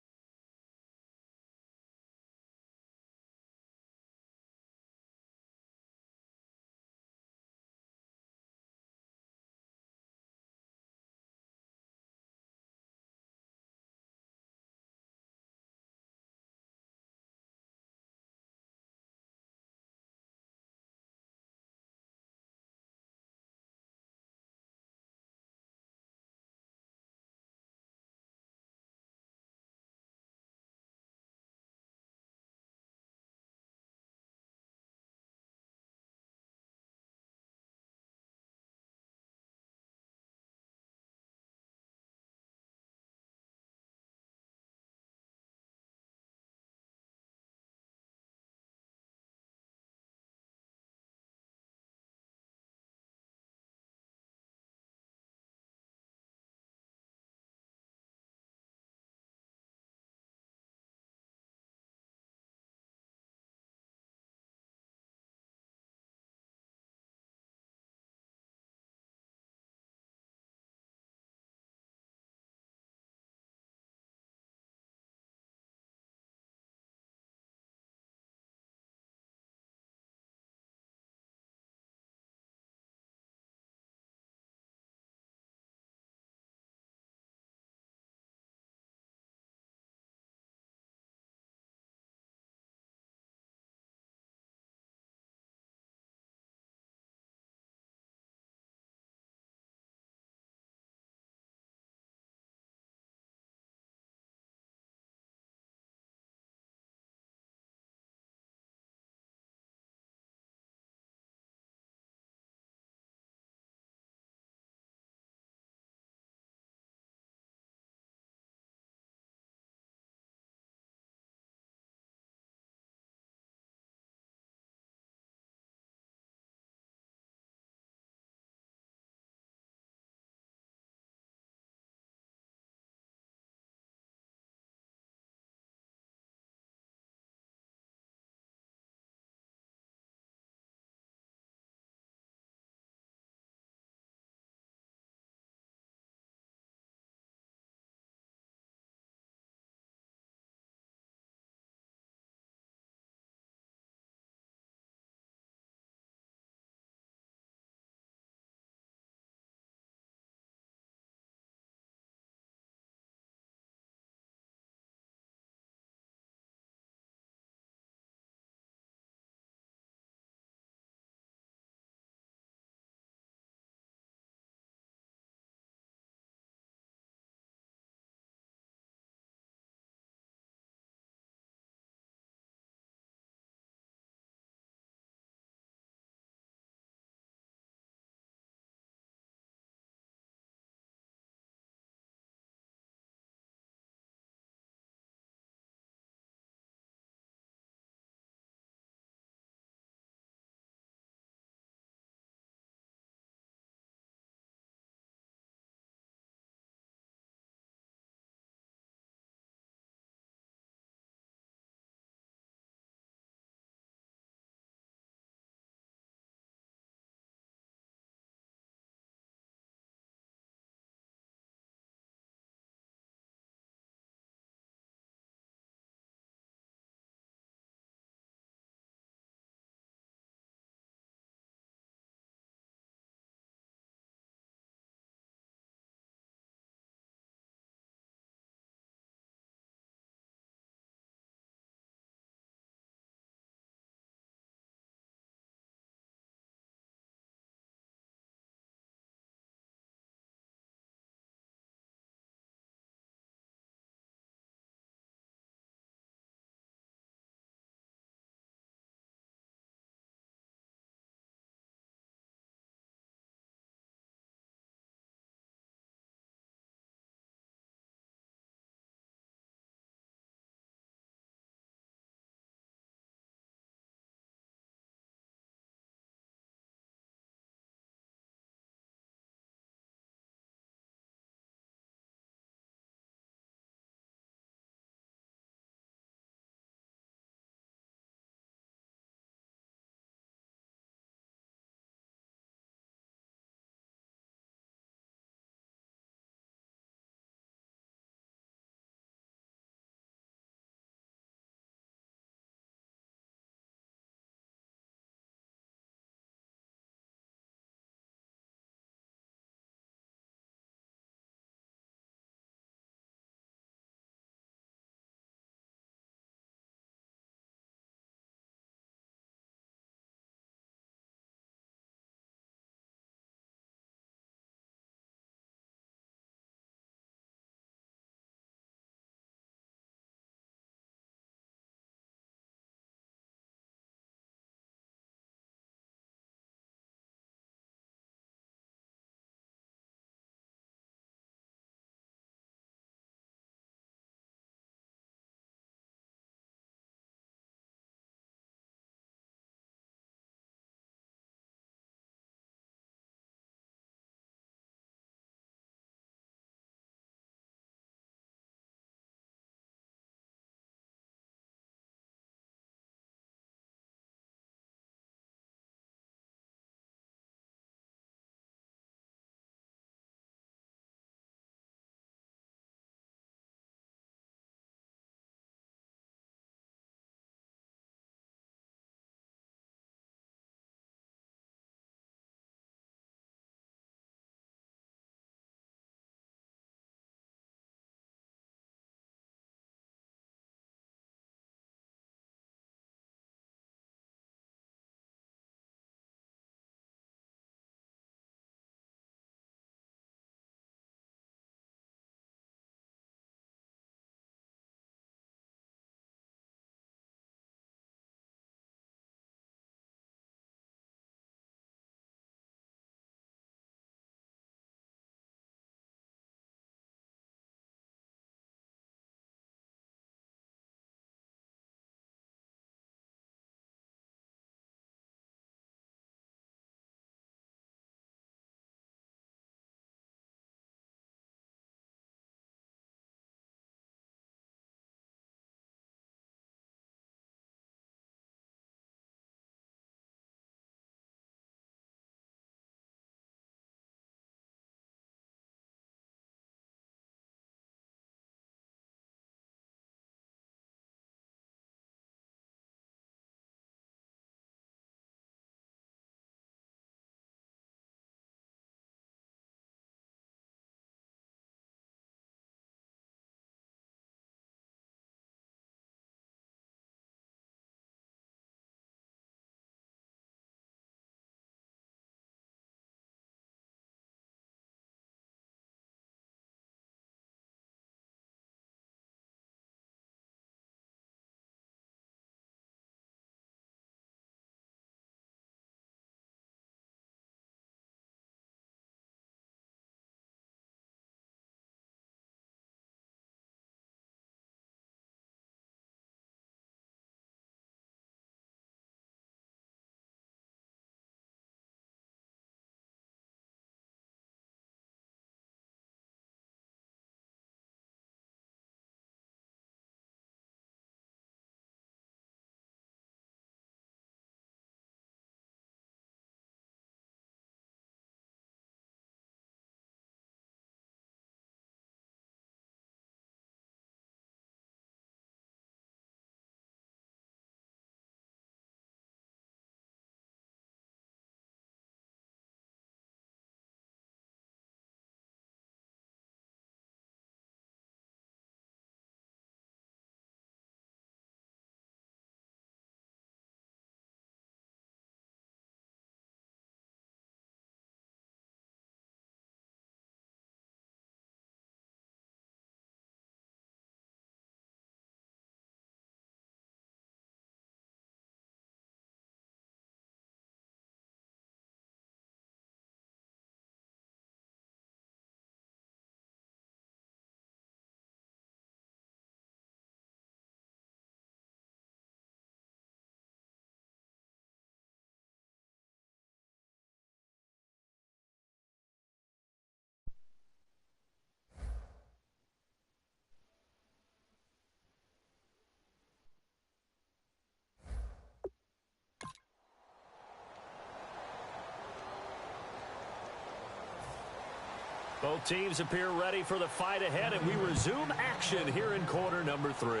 Both teams appear ready for the fight ahead, and we resume action here in quarter number 3.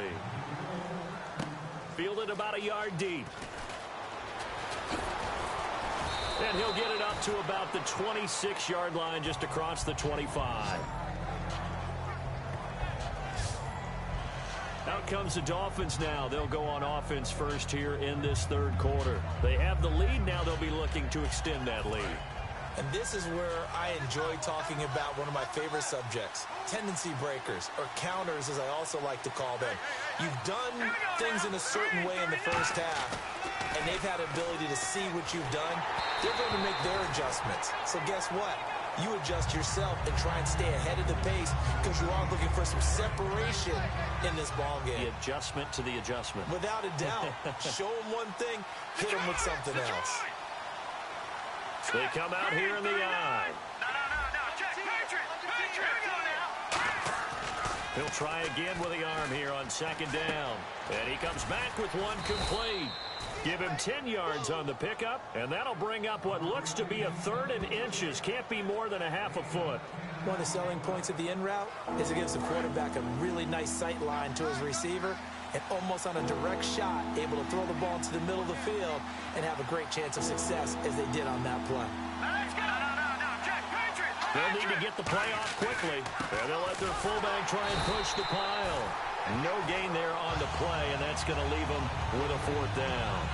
Fielded about a yard deep. And he'll get it up to about the 26-yard line, just across the 25. Out comes the Dolphins now. They'll go on offense first here in this third quarter. They have the lead. Now they'll be looking to extend that lead. And this is where I enjoy talking about one of my favorite subjects, tendency breakers, or counters as I also like to call them. You've done things in a certain way in the first half, and they've had an ability to see what you've done. They're going to make their adjustments. So guess what? You adjust yourself and try and stay ahead of the pace because you are looking for some separation in this ball game. The adjustment to the adjustment. Without a doubt. Show them one thing, hit them with something else. They come out here in the eye. No. Check. Patriot. He'll try again with the arm here on second down. And he comes back with one complete. Give him 10 yards on the pickup, and that'll bring up what looks to be a third and inches. Can't be more than a half a foot. One of the selling points of the in route is it gives the quarterback a really nice sight line to his receiver and almost on a direct shot able to throw the ball into the middle of the field and have a great chance of success as they did on that play. No. Check. Patriot. They'll need to get the play off quickly, and they'll let their fullback try and push the pile. No gain there on the play, and that's going to leave them with a fourth down.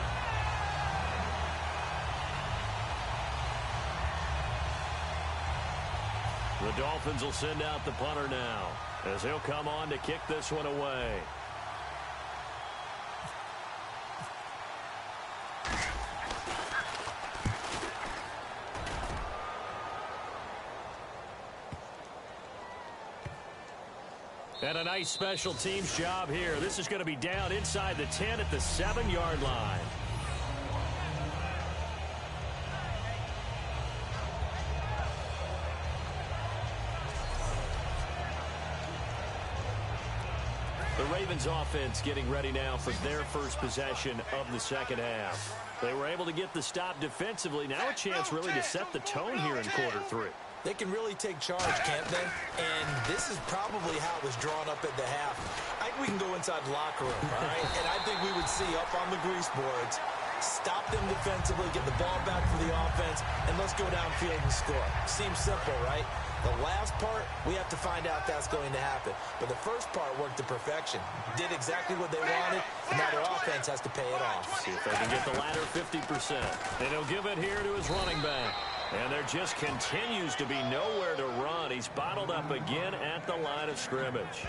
The Dolphins will send out the punter now as he'll come on to kick this one away. And a nice special teams job here. This is going to be down inside the 10 at the 7-yard line. The Ravens offense getting ready now for their first possession of the second half. They were able to get the stop defensively. Now a chance really to set the tone here in quarter 3. They can really take charge, can't they? And this is probably how it was drawn up at the half. I think we can go inside the locker room, all right? And I think we would see up on the grease boards, stop them defensively, get the ball back for the offense, and let's go downfield and score. Seems simple, right? The last part, we have to find out that's going to happen. But the first part worked to perfection. Did exactly what they wanted, and now their offense has to pay it off. See if they can get the latter 50%. And he'll give it here to his running back. And there just continues to be nowhere to run. He's bottled up again at the line of scrimmage.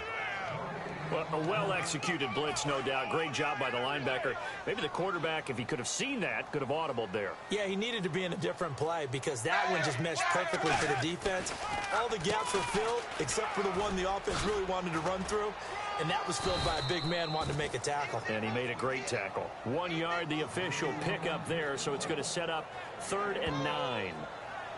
Well, a well-executed blitz, no doubt. Great job by the linebacker. Maybe the quarterback, if he could have seen that, could have audibled there. Yeah, he needed to be in a different play because that one just meshed perfectly for the defense. All the gaps were filled except for the one the offense really wanted to run through, and that was filled by a big man wanting to make a tackle. And he made a great tackle. 1 yard, the official pickup there, so it's going to set up 3rd and 9.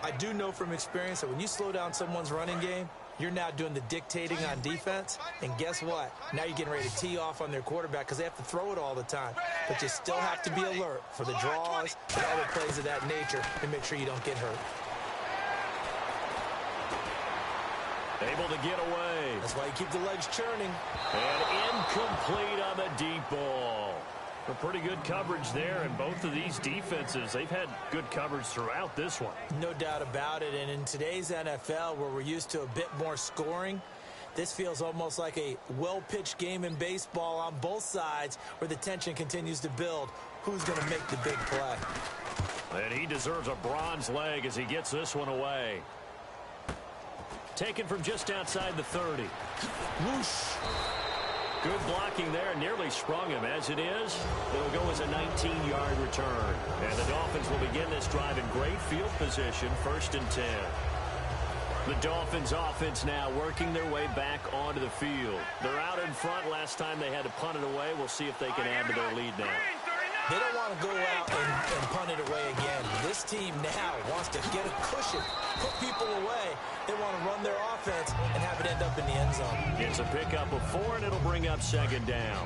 I do know from experience that when you slow down someone's running game, you're now doing the dictating on defense, and guess what? Now you're getting ready to tee off on their quarterback because they have to throw it all the time. But you still have to be alert for the draws and other plays of that nature to make sure you don't get hurt. Able to get away. That's why you keep the legs churning. And incomplete on the deep ball. A pretty good coverage there, and both of these defenses, they've had good coverage throughout this one. No doubt about it, and in today's NFL, where we're used to a bit more scoring, this feels almost like a well-pitched game in baseball on both sides where the tension continues to build. Who's going to make the big play? And he deserves a bronze leg as he gets this one away. Taken from just outside the 30. Whoosh. Good blocking there, nearly sprung him. As it is, it'll go as a 19-yard return. And the Dolphins will begin this drive in great field position, 1st and 10. The Dolphins offense now working their way back onto the field. They're out in front. Last time they had to punt it away. We'll see if they can add to their lead now. They don't want to go out and punt it away again. This team now wants to get a cushion, put people away. They want to run their offense and have it end up in the end zone. It's a pickup of 4, and it'll bring up 2nd down.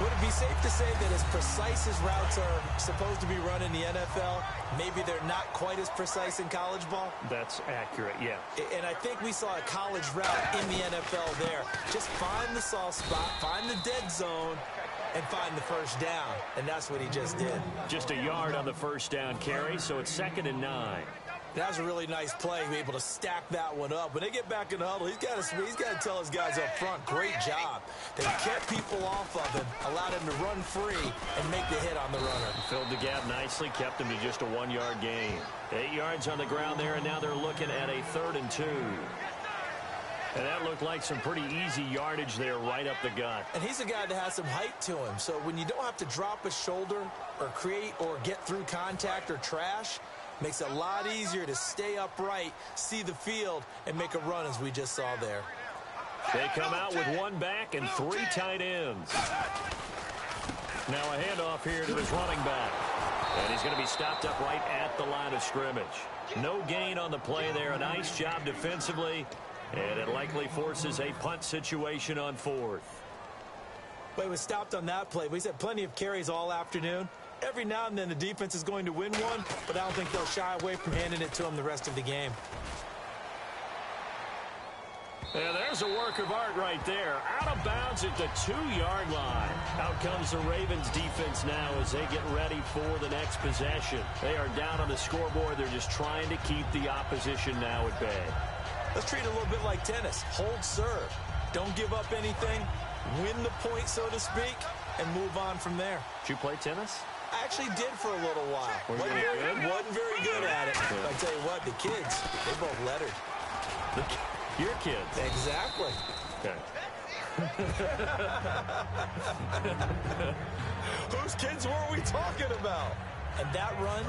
Would it be safe to say that as precise as routes are supposed to be run in the NFL, maybe they're not quite as precise in college ball? That's accurate, yeah. And I think we saw a college route in the NFL there. Just find the soft spot, find the dead zone, and find the first down. And that's what he just did. Just a yard on the first down carry, so it's 2nd and 9. That was a really nice play, able to stack that one up. When they get back in the huddle, he's got to tell his guys up front, great job. They kept people off of him, allowed him to run free and make the hit on the runner. Filled the gap nicely, kept him to just a 1-yard gain. 8 yards on the ground there, and now they're looking at a 3rd and 2. And that looked like some pretty easy yardage there right up the gut. And he's a guy that has some height to him. So when you don't have to drop a shoulder or create or get through contact or trash, makes it a lot easier to stay upright, see the field, and make a run as we just saw there. They come out with 1 back and 3 tight ends. Now a handoff here to his running back. And he's going to be stopped up right at the line of scrimmage. No gain on the play there. A nice job defensively. And it likely forces a punt situation on 4th. Well, he was stopped on that play. He's had plenty of carries all afternoon. Every now and then the defense is going to win one, but I don't think they'll shy away from handing it to him the rest of the game. And there's a work of art right there. Out of bounds at the 2-yard line. Out comes the Ravens defense now as they get ready for the next possession. They are down on the scoreboard. They're just trying to keep the opposition now at bay. Let's treat it a little bit like tennis. Hold serve. Don't give up anything. Win the point, so to speak, and move on from there. Did you play tennis? I actually did for a little while. Wasn't very good at it. Yeah. But I tell you what, the kids, they both lettered. Your kids? Exactly. Okay. Whose kids were we talking about? And that run,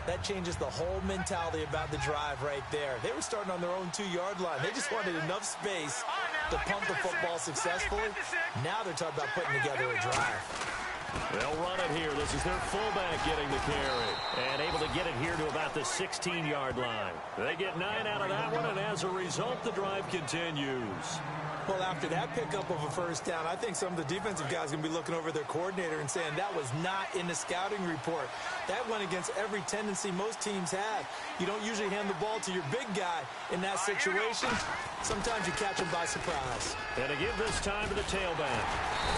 that changes the whole mentality about the drive right there. They were starting on their own 2-yard line. They just wanted enough space to punt the football successfully. Now they're talking about putting together a drive. They'll run it here. This is their fullback getting the carry. And able to get it here to about the 16-yard line. They get 9 out of that one, and as a result, the drive continues. Well, after that pickup of a first down, I think some of the defensive guys are going to be looking over their coordinator and saying that was not in the scouting report. That went against every tendency most teams have. You don't usually hand the ball to your big guy in that situation. Sometimes you catch him by surprise. And to give this time to the tailback.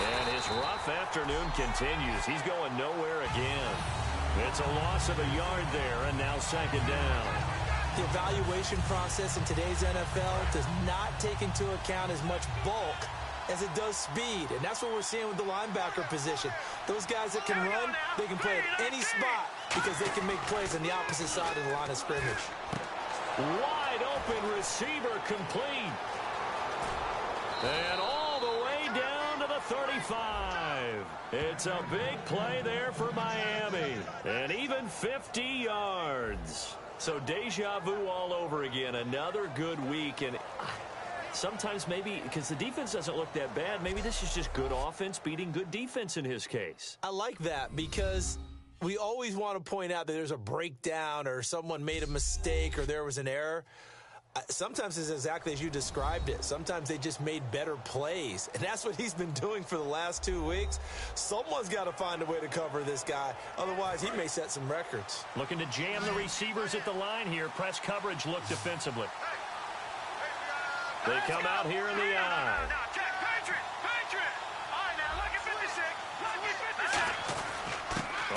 And his rough afternoon continues. He's going nowhere again. It's a loss of a yard there, and now 2nd down. The evaluation process in today's NFL does not take into account as much bulk as it does speed. And that's what we're seeing with the linebacker position. Those guys that can run, they can play at any spot because they can make plays on the opposite side of the line of scrimmage. Wide open receiver complete. And all the way down to the 35. It's a big play there for Miami. And even 50 yards. So deja vu all over again. Another good week. And sometimes maybe because the defense doesn't look that bad, maybe this is just good offense beating good defense in his case. I like that because we always want to point out that there's a breakdown or someone made a mistake or there was an error. Sometimes it's exactly as you described it. Sometimes they just made better plays. And that's what he's been doing for the last 2 weeks. Someone's got to find a way to cover this guy. Otherwise, he may set some records. Looking to jam the receivers at the line here. Press coverage look defensively. They come out here in the eye.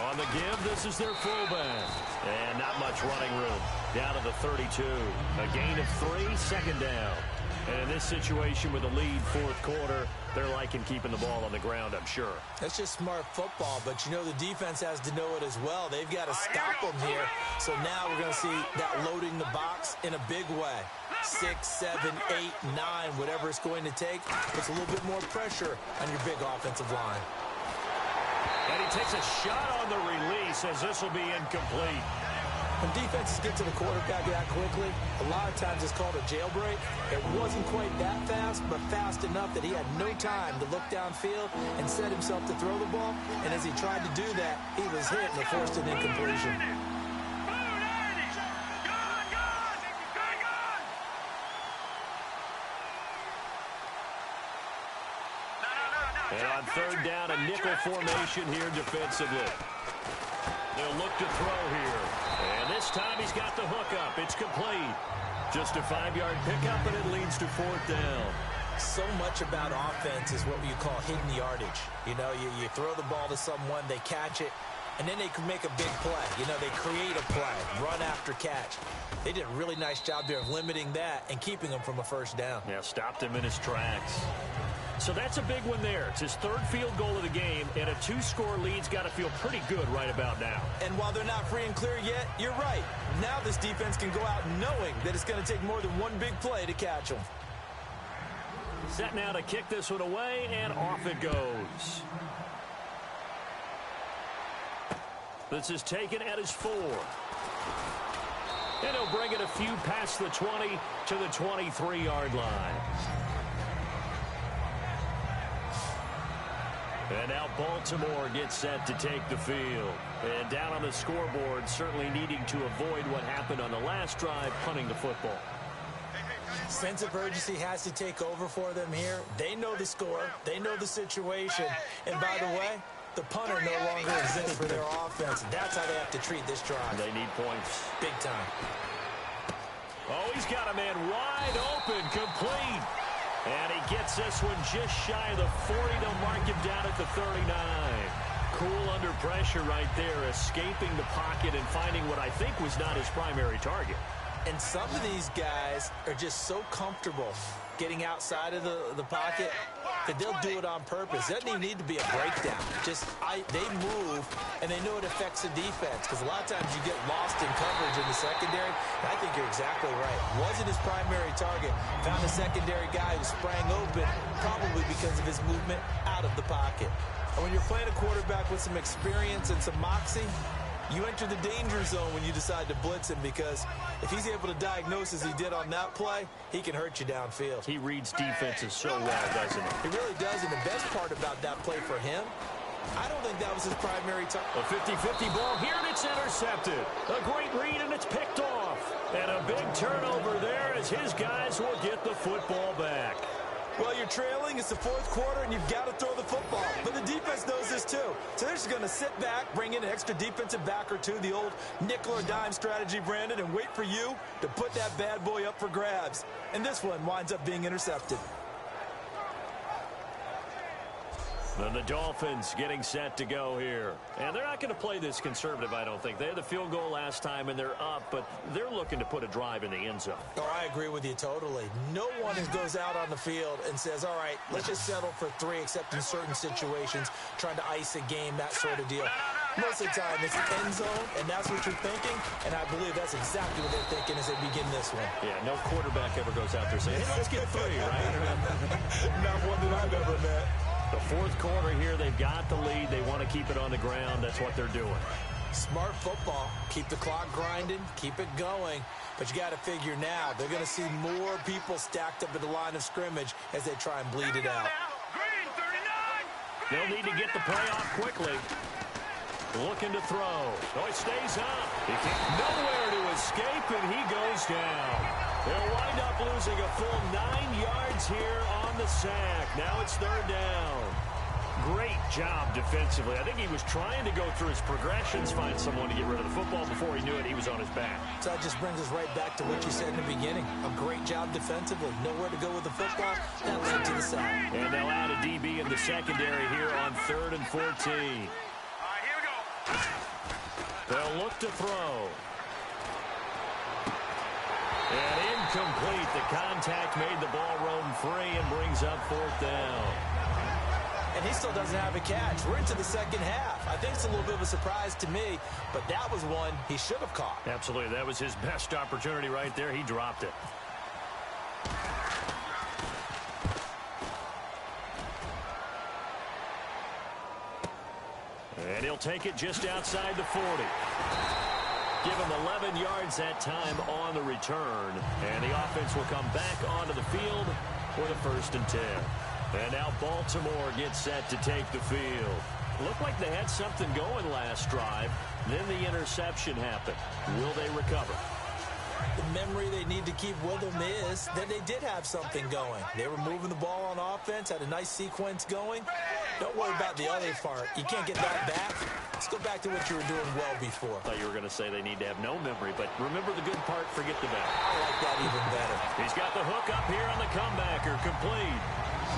On the give, this is their fullback. And not much running room. Down to the 32. A gain of 3, 2nd down. And in this situation with a lead 4th quarter, they're liking keeping the ball on the ground, I'm sure. That's just smart football, but you know the defense has to know it as well. They've got to stop them here. So now we're going to see that loading the box in a big way. 6, 7, 8, 9, whatever it's going to take. Puts a little bit more pressure on your big offensive line. And he takes a shot on the release as this will be incomplete. When defenses get to the quarterback that quickly, a lot of times it's called a jailbreak. It wasn't quite that fast, but fast enough that he had no time to look downfield and set himself to throw the ball. And as he tried to do that, he was hit and forced an incompletion. And on third down, a nickel formation here defensively. They'll look to throw here. And this time he's got the hookup. It's complete. Just a 5-yard pickup, and it leads to fourth down. So much about offense is what you call hidden yardage. You know, you throw the ball to someone, they catch it, and then they can make a big play. You know, they create a play, run after catch. They did a really nice job there of limiting that and keeping him from a first down. Yeah, stopped him in his tracks. So that's a big one there. It's his third field goal of the game, and a 2-score lead's got to feel pretty good right about now. And while they're not free and clear yet, you're right. Now this defense can go out knowing that it's going to take more than one big play to catch them. Set now to kick this one away, and off it goes. This is taken at his 4. And he'll bring it a few past the 20 to the 23-yard line. And now Baltimore gets set to take the field. And down on the scoreboard, certainly needing to avoid what happened on the last drive, punting the football. Sense of urgency has to take over for them here. They know the score. They know the situation. And by the way, the punter no longer exists for their offense. That's how they have to treat this drive. They need points. Big time. Oh, he's got a man wide open, complete. And he gets this one just shy of the 40 to mark him down at the 39. Cool under pressure right there, escaping the pocket and finding what I think was not his primary target. And some of these guys are just so comfortable getting outside of the pocket that they'll do it on purpose. It doesn't even need to be a breakdown. They move, and they know it affects the defense, because a lot of times you get lost in coverage in the secondary. And I think you're exactly right. Wasn't his primary target. Found a secondary guy who sprang open, probably because of his movement out of the pocket. And when you're playing a quarterback with some experience and some moxie, you enter the danger zone when you decide to blitz him, because if he's able to diagnose as he did on that play, he can hurt you downfield. He reads defenses so well, doesn't he? He really does, and the best part about that play for him, I don't think that was his primary target. A 50-50 ball here, and it's intercepted. A great read, and it's picked off. And a big turnover there as his guys will get the football back. Well, you're trailing. It's the fourth quarter, and you've got to throw the football. But the defense knows this, too. So they're just going to sit back, bring in an extra defensive back or two, the old nickel or dime strategy, Brandon, and wait for you to put that bad boy up for grabs. And this one winds up being intercepted. And the Dolphins getting set to go here. And they're not going to play this conservative, I don't think. They had the field goal last time, and they're up, but they're looking to put a drive in the end zone. Oh, I agree with you totally. No one goes out on the field and says, all right, let's just settle for 3, except in certain situations, trying to ice a game, that sort of deal. Most of the time, it's end zone, and that's what you're thinking, and I believe that's exactly what they're thinking as they begin this one. Yeah, no quarterback ever goes out there saying, hey, let's get 3, right? Not one that I've ever met. The fourth quarter here, they've got the lead. They want to keep it on the ground. That's what they're doing. Smart football. Keep the clock grinding. Keep it going. But you got to figure now, they're going to see more people stacked up at the line of scrimmage as they try and bleed it out. They'll need to get the play off quickly. Looking to throw. Oh, it stays up. He can't nowhere to escape, and he goes down. They'll wind up losing a full 9 yards here on the sack. Now it's third down. Great job defensively. I think he was trying to go through his progressions, find someone to get rid of the football. Before he knew it, he was on his back. So that just brings us right back to what you said in the beginning. A great job defensively. Nowhere to go with the football. That led to the sack. And they'll add a DB in the secondary here on 3rd and 14. All right, here we go. They'll look to throw. And incomplete. The contact made the ball roam free and brings up 4th down. And he still doesn't have a catch. We're into the second half. I think it's a little bit of a surprise to me, but that was one he should have caught. Absolutely. That was his best opportunity right there. He dropped it. And he'll take it just outside the 40. Give him 11 yards that time on the return. And the offense will come back onto the field for the 1st and 10. And now Baltimore gets set to take the field. Looked like they had something going last drive. Then the interception happened. Will they recover? The memory they need to keep with them is that they did have something going. They were moving the ball on offense, had a nice sequence going. Don't worry about the other part. You can't get that back. Let's go back to what you were doing well before. I thought you were going to say they need to have no memory, but remember the good part, forget the bad. I like that even better. He's got the hook up here on the comebacker, complete.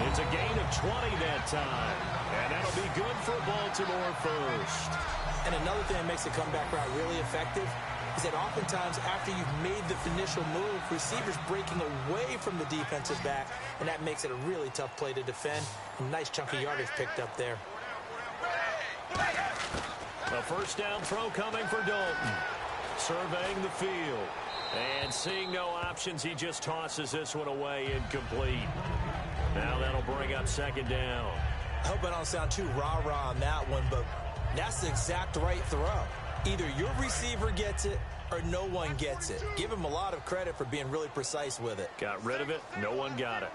It's a gain of 20 that time, and that'll be good for Baltimore first. And another thing that makes the comeback route really effective is that oftentimes after you've made the initial move, receivers breaking away from the defensive back, and that makes it a really tough play to defend. A nice chunk of yardage picked up there. A first down throw coming for Dalton. Surveying the field. And seeing no options, he just tosses this one away, incomplete. Now that'll bring up second down. I hope I don't sound too rah-rah on that one, but that's the exact right throw. Either your receiver gets it or no one gets it. Give him a lot of credit for being really precise with it. Got rid of it. No one got it.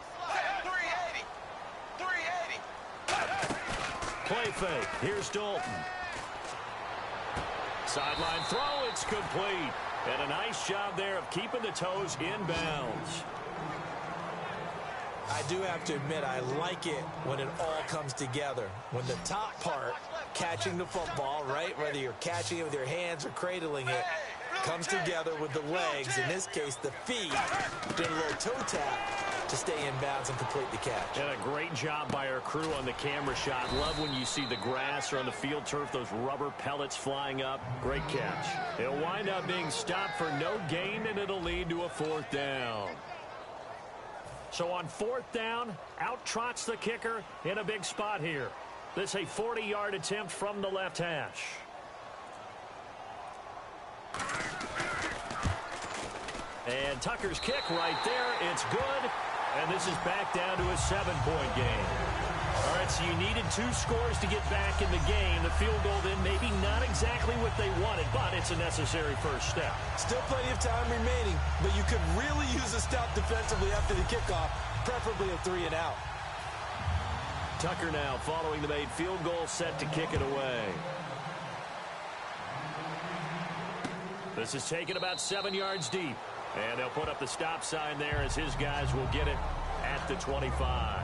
380. Play fake. Here's Dalton. Sideline throw. It's complete. And a nice job there of keeping the toes in bounds. I do have to admit, I like it when it all comes together. When the top part, catching the football, right, whether you're catching it with your hands or cradling it, comes together with the legs, in this case the feet, doing a little toe tap to stay in bounds and complete the catch. And a great job by our crew on the camera shot. Love when you see the grass or on the field turf, those rubber pellets flying up. Great catch. It'll wind up being stopped for no gain, and it'll lead to a fourth down. So on fourth down, out trots the kicker in a big spot here. This a 40-yard attempt from the left hash. And Tucker's kick right there. It's good. And this is back down to a 7-point game. All right, so you needed 2 scores to get back in the game. The field goal then maybe not exactly what they wanted, but it's a necessary first step. Still plenty of time remaining, but you could really use a stop defensively after the kickoff, preferably a 3-and-out. Tucker now following the made field goal, set to kick it away. This is taken about 7 yards deep. And they'll put up the stop sign there as his guys will get it at the 25.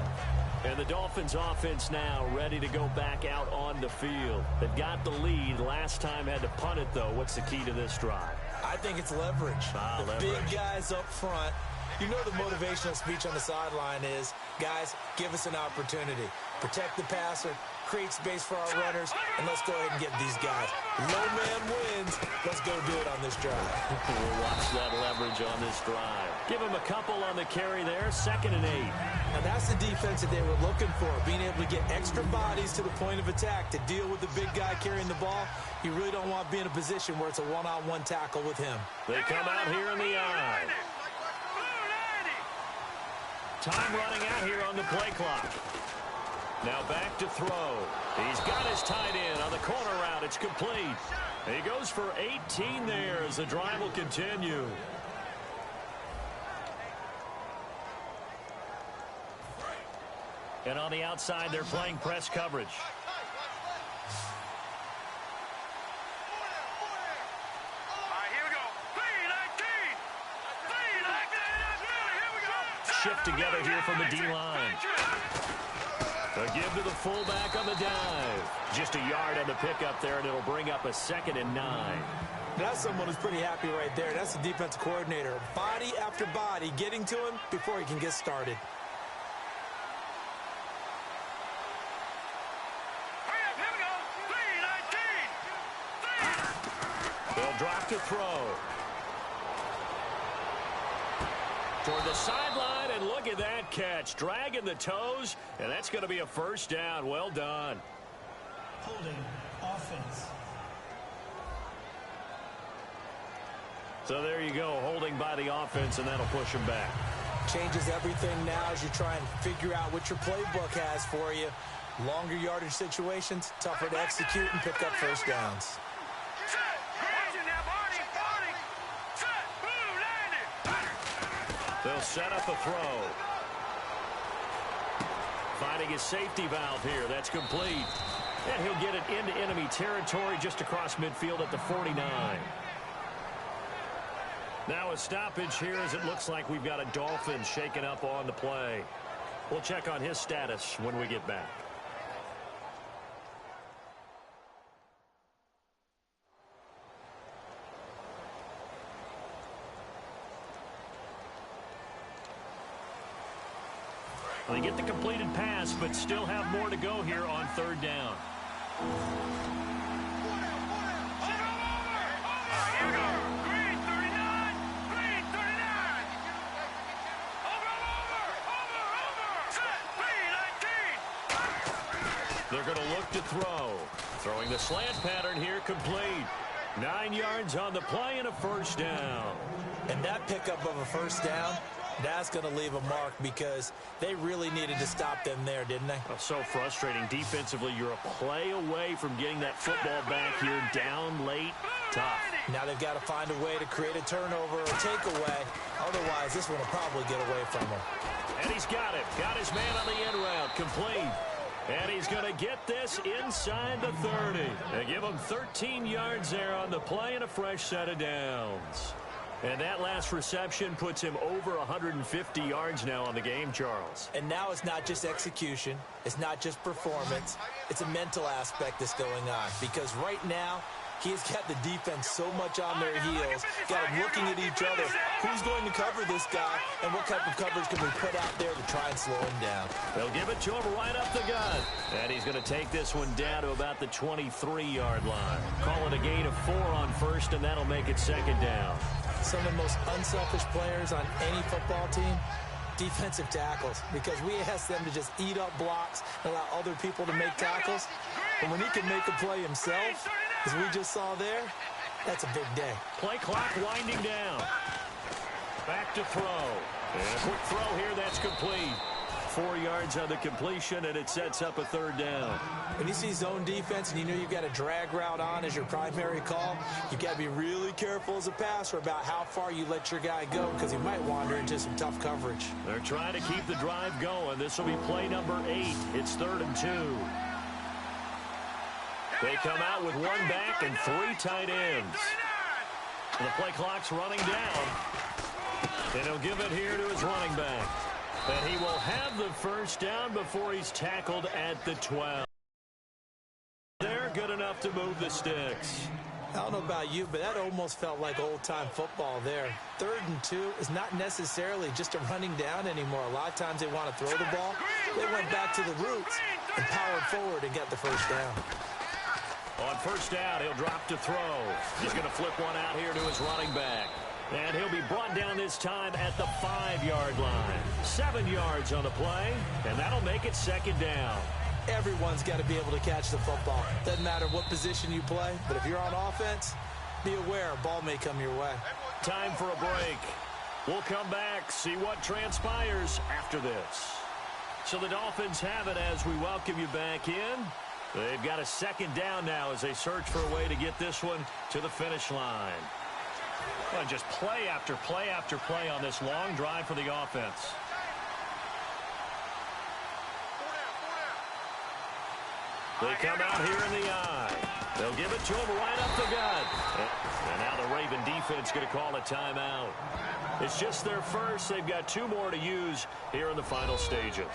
And the Dolphins offense now ready to go back out on the field. They've got the lead. Last time had to punt it, though. What's the key to this drive? I think it's leverage. Big guys up front. You know the motivational speech on the sideline is, guys, give us an opportunity. Protect the passer, create space for our runners, and let's go ahead and get these guys. Low man wins. Let's go do it on this drive. We'll watch that leverage on this drive. Give him a couple on the carry there, 2nd and 8. Now that's the defense that they were looking for, being able to get extra bodies to the point of attack to deal with the big guy carrying the ball. You really don't want to be in a position where it's a one-on-one tackle with him. They come out here in the eye. Time running out here on the play clock. Now back to throw. He's got his tight end on the corner route. It's complete. He goes for 18 there as the drive will continue. And on the outside, they're playing press coverage. Shift together here from the D-line. A give to the fullback on the dive. Just a yard on the pickup there, and it'll bring up a 2nd and 9. That's someone who's pretty happy right there. That's the defensive coordinator. Body after body getting to him before he can get started. They'll drop to throw. Toward the sideline, and look at that catch. Dragging the toes, and that's going to be a first down. Well done. Holding offense. So there you go, holding by the offense, and that'll push him back. Changes everything now as you try and figure out what your playbook has for you. Longer yardage situations, tougher to execute and pick up first downs. They'll set up a throw. Finding his safety valve here. That's complete. And he'll get it into enemy territory just across midfield at the 49. Now a stoppage here as it looks like we've got a Dolphin shaken up on the play. We'll check on his status when we get back. They get the completed pass, but still have more to go here on third down. They're going to look to throw. Throwing the slant pattern here, complete. 9 yards on the play and a first down. And that pickup of a first down, that's going to leave a mark because they really needed to stop them there, didn't they? Oh, so frustrating. Defensively, you're a play away from getting that football back here down late. Tough. Now they've got to find a way to create a turnover or takeaway. Otherwise, this one will probably get away from them. And he's got it. Got his man on the end route. Complete. And he's going to get this inside the 30. They give him 13 yards there on the play and a fresh set of downs. And that last reception puts him over 150 yards now on the game, Charles. And now it's not just execution. It's not just performance. It's a mental aspect that's going on. Because right now, he's got the defense so much on their heels, got them looking at each other. Who's going to cover this guy, and what type of coverage can we put out there to try and slow him down? They'll give it to him right up the gut. And he's going to take this one down to about the 23-yard line. Call it a gain of 4 on first, and that'll make it second down. Some of the most unselfish players on any football team, defensive tackles, because we ask them to just eat up blocks and allow other people to make tackles. But when he can make a play himself, as we just saw there, that's a big day. Play clock winding down. Back to throw. And a quick throw here, that's complete. 4 yards on the completion, and it sets up a third down. When you see zone defense and you know you've got a drag route on as your primary call, you've got to be really careful as a passer about how far you let your guy go because he might wander into some tough coverage. They're trying to keep the drive going. This will be play number 8. It's 3rd and 2. They come out with 1 back and 3 tight ends. The play clock's running down. And he'll give it here to his running back. And he will have the first down before he's tackled at the 12. They're good enough to move the sticks. I don't know about you, but that almost felt like old-time football there. 3rd and 2 is not necessarily just a running down anymore. A lot of times they want to throw the ball. They went back to the roots and powered forward and got the first down. On first down, he'll drop to throw. He's going to flip one out here to his running back. And he'll be brought down this time at the 5-yard line. 7 yards on the play, and that'll make it second down. Everyone's got to be able to catch the football. Doesn't matter what position you play, but if you're on offense, be aware a ball may come your way. Time for a break. We'll come back, see what transpires after this. So the Dolphins have it as we welcome you back in. They've got a second down now as they search for a way to get this one to the finish line. Well, just play after play after play on this long drive for the offense. They come out here in the eye. They'll give it to him right up the gut. And now the Raven defense going to call a timeout. It's just their first. They've got 2 more to use here in the final stages.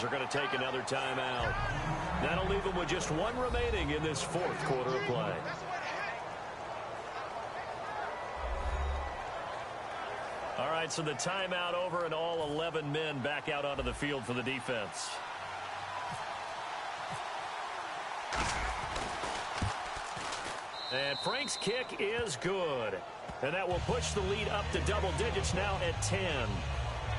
Are going to take another timeout. That'll leave them with just 1 remaining in this 4th quarter of play. All right, so the timeout over and all 11 men back out onto the field for the defense. And Frank's kick is good. And that will push the lead up to double digits now at 10.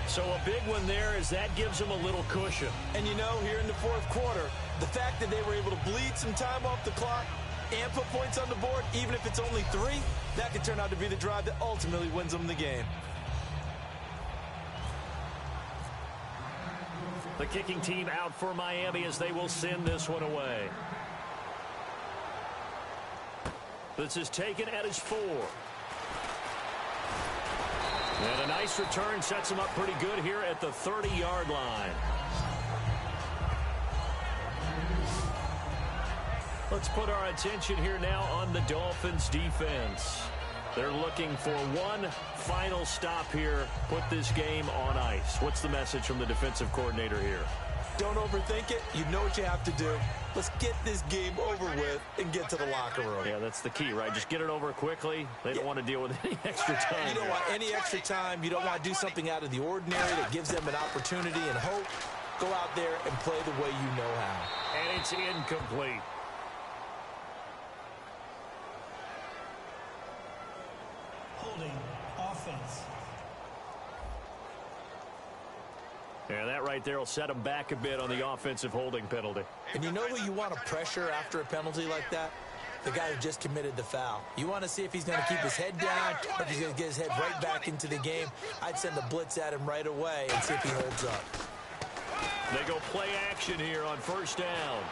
So a big one there as that gives them a little cushion. And you know, here in the 4th quarter, the fact that they were able to bleed some time off the clock, and put points on the board, even if it's only 3, that could turn out to be the drive that ultimately wins them the game. The kicking team out for Miami as they will send this one away. This is taken at his 4. And a nice return sets him up pretty good here at the 30-yard line. Let's put our attention here now on the Dolphins defense. They're looking for one final stop here, put this game on ice. What's the message from the defensive coordinator here? Don't overthink it. You know what you have to do. Let's get this game over with and get to the locker room. Yeah, that's the key, right? Just get it over quickly. They don't want to deal with any extra time. You don't want any extra time. You don't want to do something out of the ordinary that gives them an opportunity and hope. Go out there and play the way you know how. And it's incomplete. Holding offense. Yeah, that right there will set him back a bit on the offensive holding penalty. And you know who you want to pressure after a penalty like that? The guy who just committed the foul. You want to see if he's going to keep his head down or if he's going to get his head right back into the game. I'd send a blitz at him right away and see if he holds up. They go play action here on first down.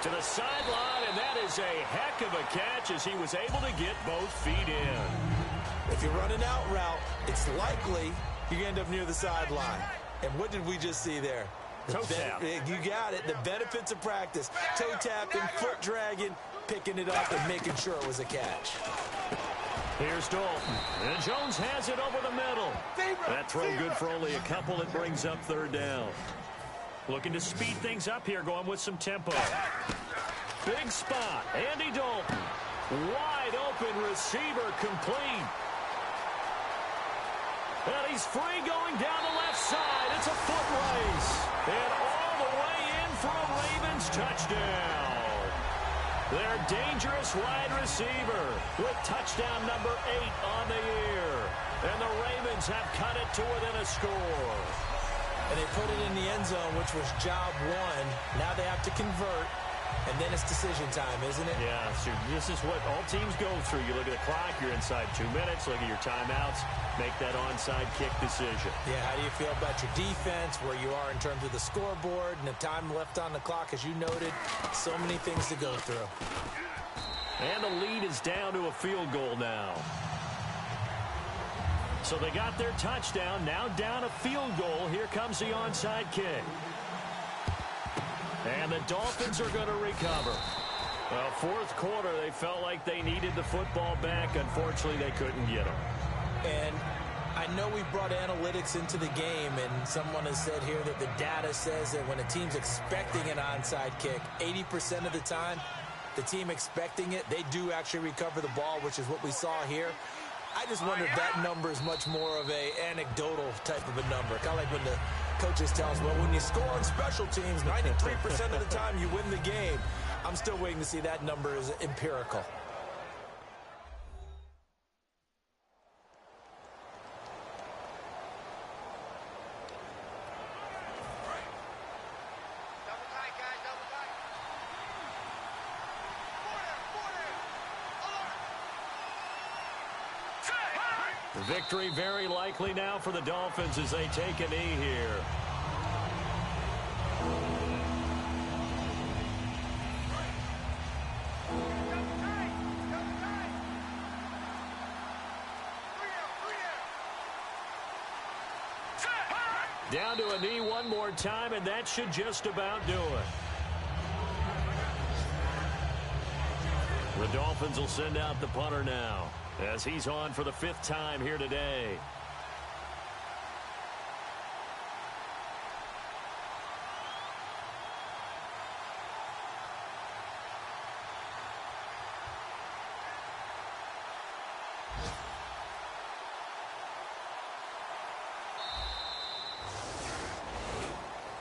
To the sideline, and that is a heck of a catch as he was able to get both feet in. If you're running out route, it's likely you end up near the sideline. And what did we just see there? Toe tap. You got it. The benefits of practice. Toe tapping, foot dragging, picking it up, and making sure it was a catch. Here's Dalton. And Jones has it over the middle. That throw good for only a couple. It brings up third down. Looking to speed things up here, going with some tempo. Big spot. Andy Dalton. Wide open receiver complete. And he's free going down the left side. It's a foot race. And all the way in for a Ravens touchdown. Their dangerous wide receiver with touchdown number 8 on the year. And the Ravens have cut it to within a score. And they put it in the end zone, which was job 1. Now they have to convert. And then it's decision time, isn't it? Yeah, so this is what all teams go through. You look at the clock, you're inside 2 minutes, look at your timeouts, make that onside kick decision. Yeah, how do you feel about your defense, where you are in terms of the scoreboard, and the time left on the clock, as you noted? So many things to go through. And the lead is down to a field goal now. So they got their touchdown, now down a field goal. Here comes the onside kick. And the Dolphins are going to recover. Well, fourth quarter, they felt like they needed the football back. Unfortunately, they couldn't get them. And I know we brought analytics into the game, and someone has said here that the data says that when a team's expecting an onside kick, 80% of the time, the team expecting it, they do actually recover the ball, which is what we saw here. I just wonder if that number is much more of a anecdotal type of a number. Kind of like when the coaches tell us, well, when you score on special teams, 93% of the time you win the game. I'm still waiting to see that number is empirical. Victory very likely now for the Dolphins as they take a knee here. Down to a knee one more time, and that should just about do it. The Dolphins will send out the punter now, as he's on for the 5th time here today.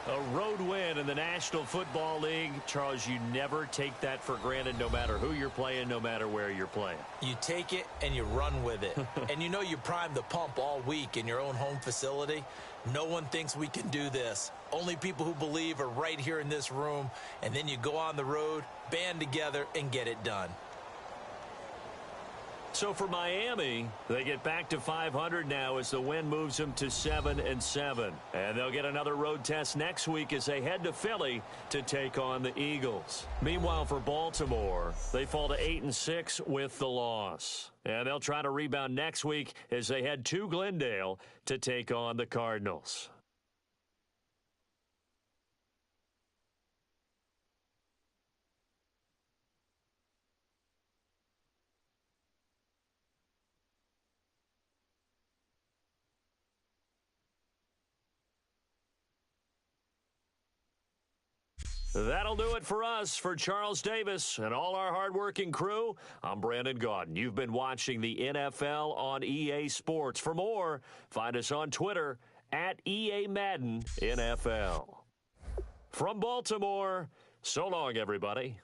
A road win in the National Football League. Charles, you never take that for granted no matter who you're playing, no matter where you're playing. You take it and you run with it. And you know you primed the pump all week in your own home facility. No one thinks we can do this. Only people who believe are right here in this room. And then you go on the road, band together, and get it done. So for Miami, they get back to 500 now as the win moves them to 7-7. And they'll get another road test next week as they head to Philly to take on the Eagles. Meanwhile, for Baltimore, they fall to 8-6 with the loss. And they'll try to rebound next week as they head to Glendale to take on the Cardinals. That'll do it for us. For Charles Davis and all our hardworking crew, I'm Brandon Gaudin. You've been watching the NFL on EA Sports. For more, find us on Twitter at EA Madden NFL. From Baltimore, so long, everybody.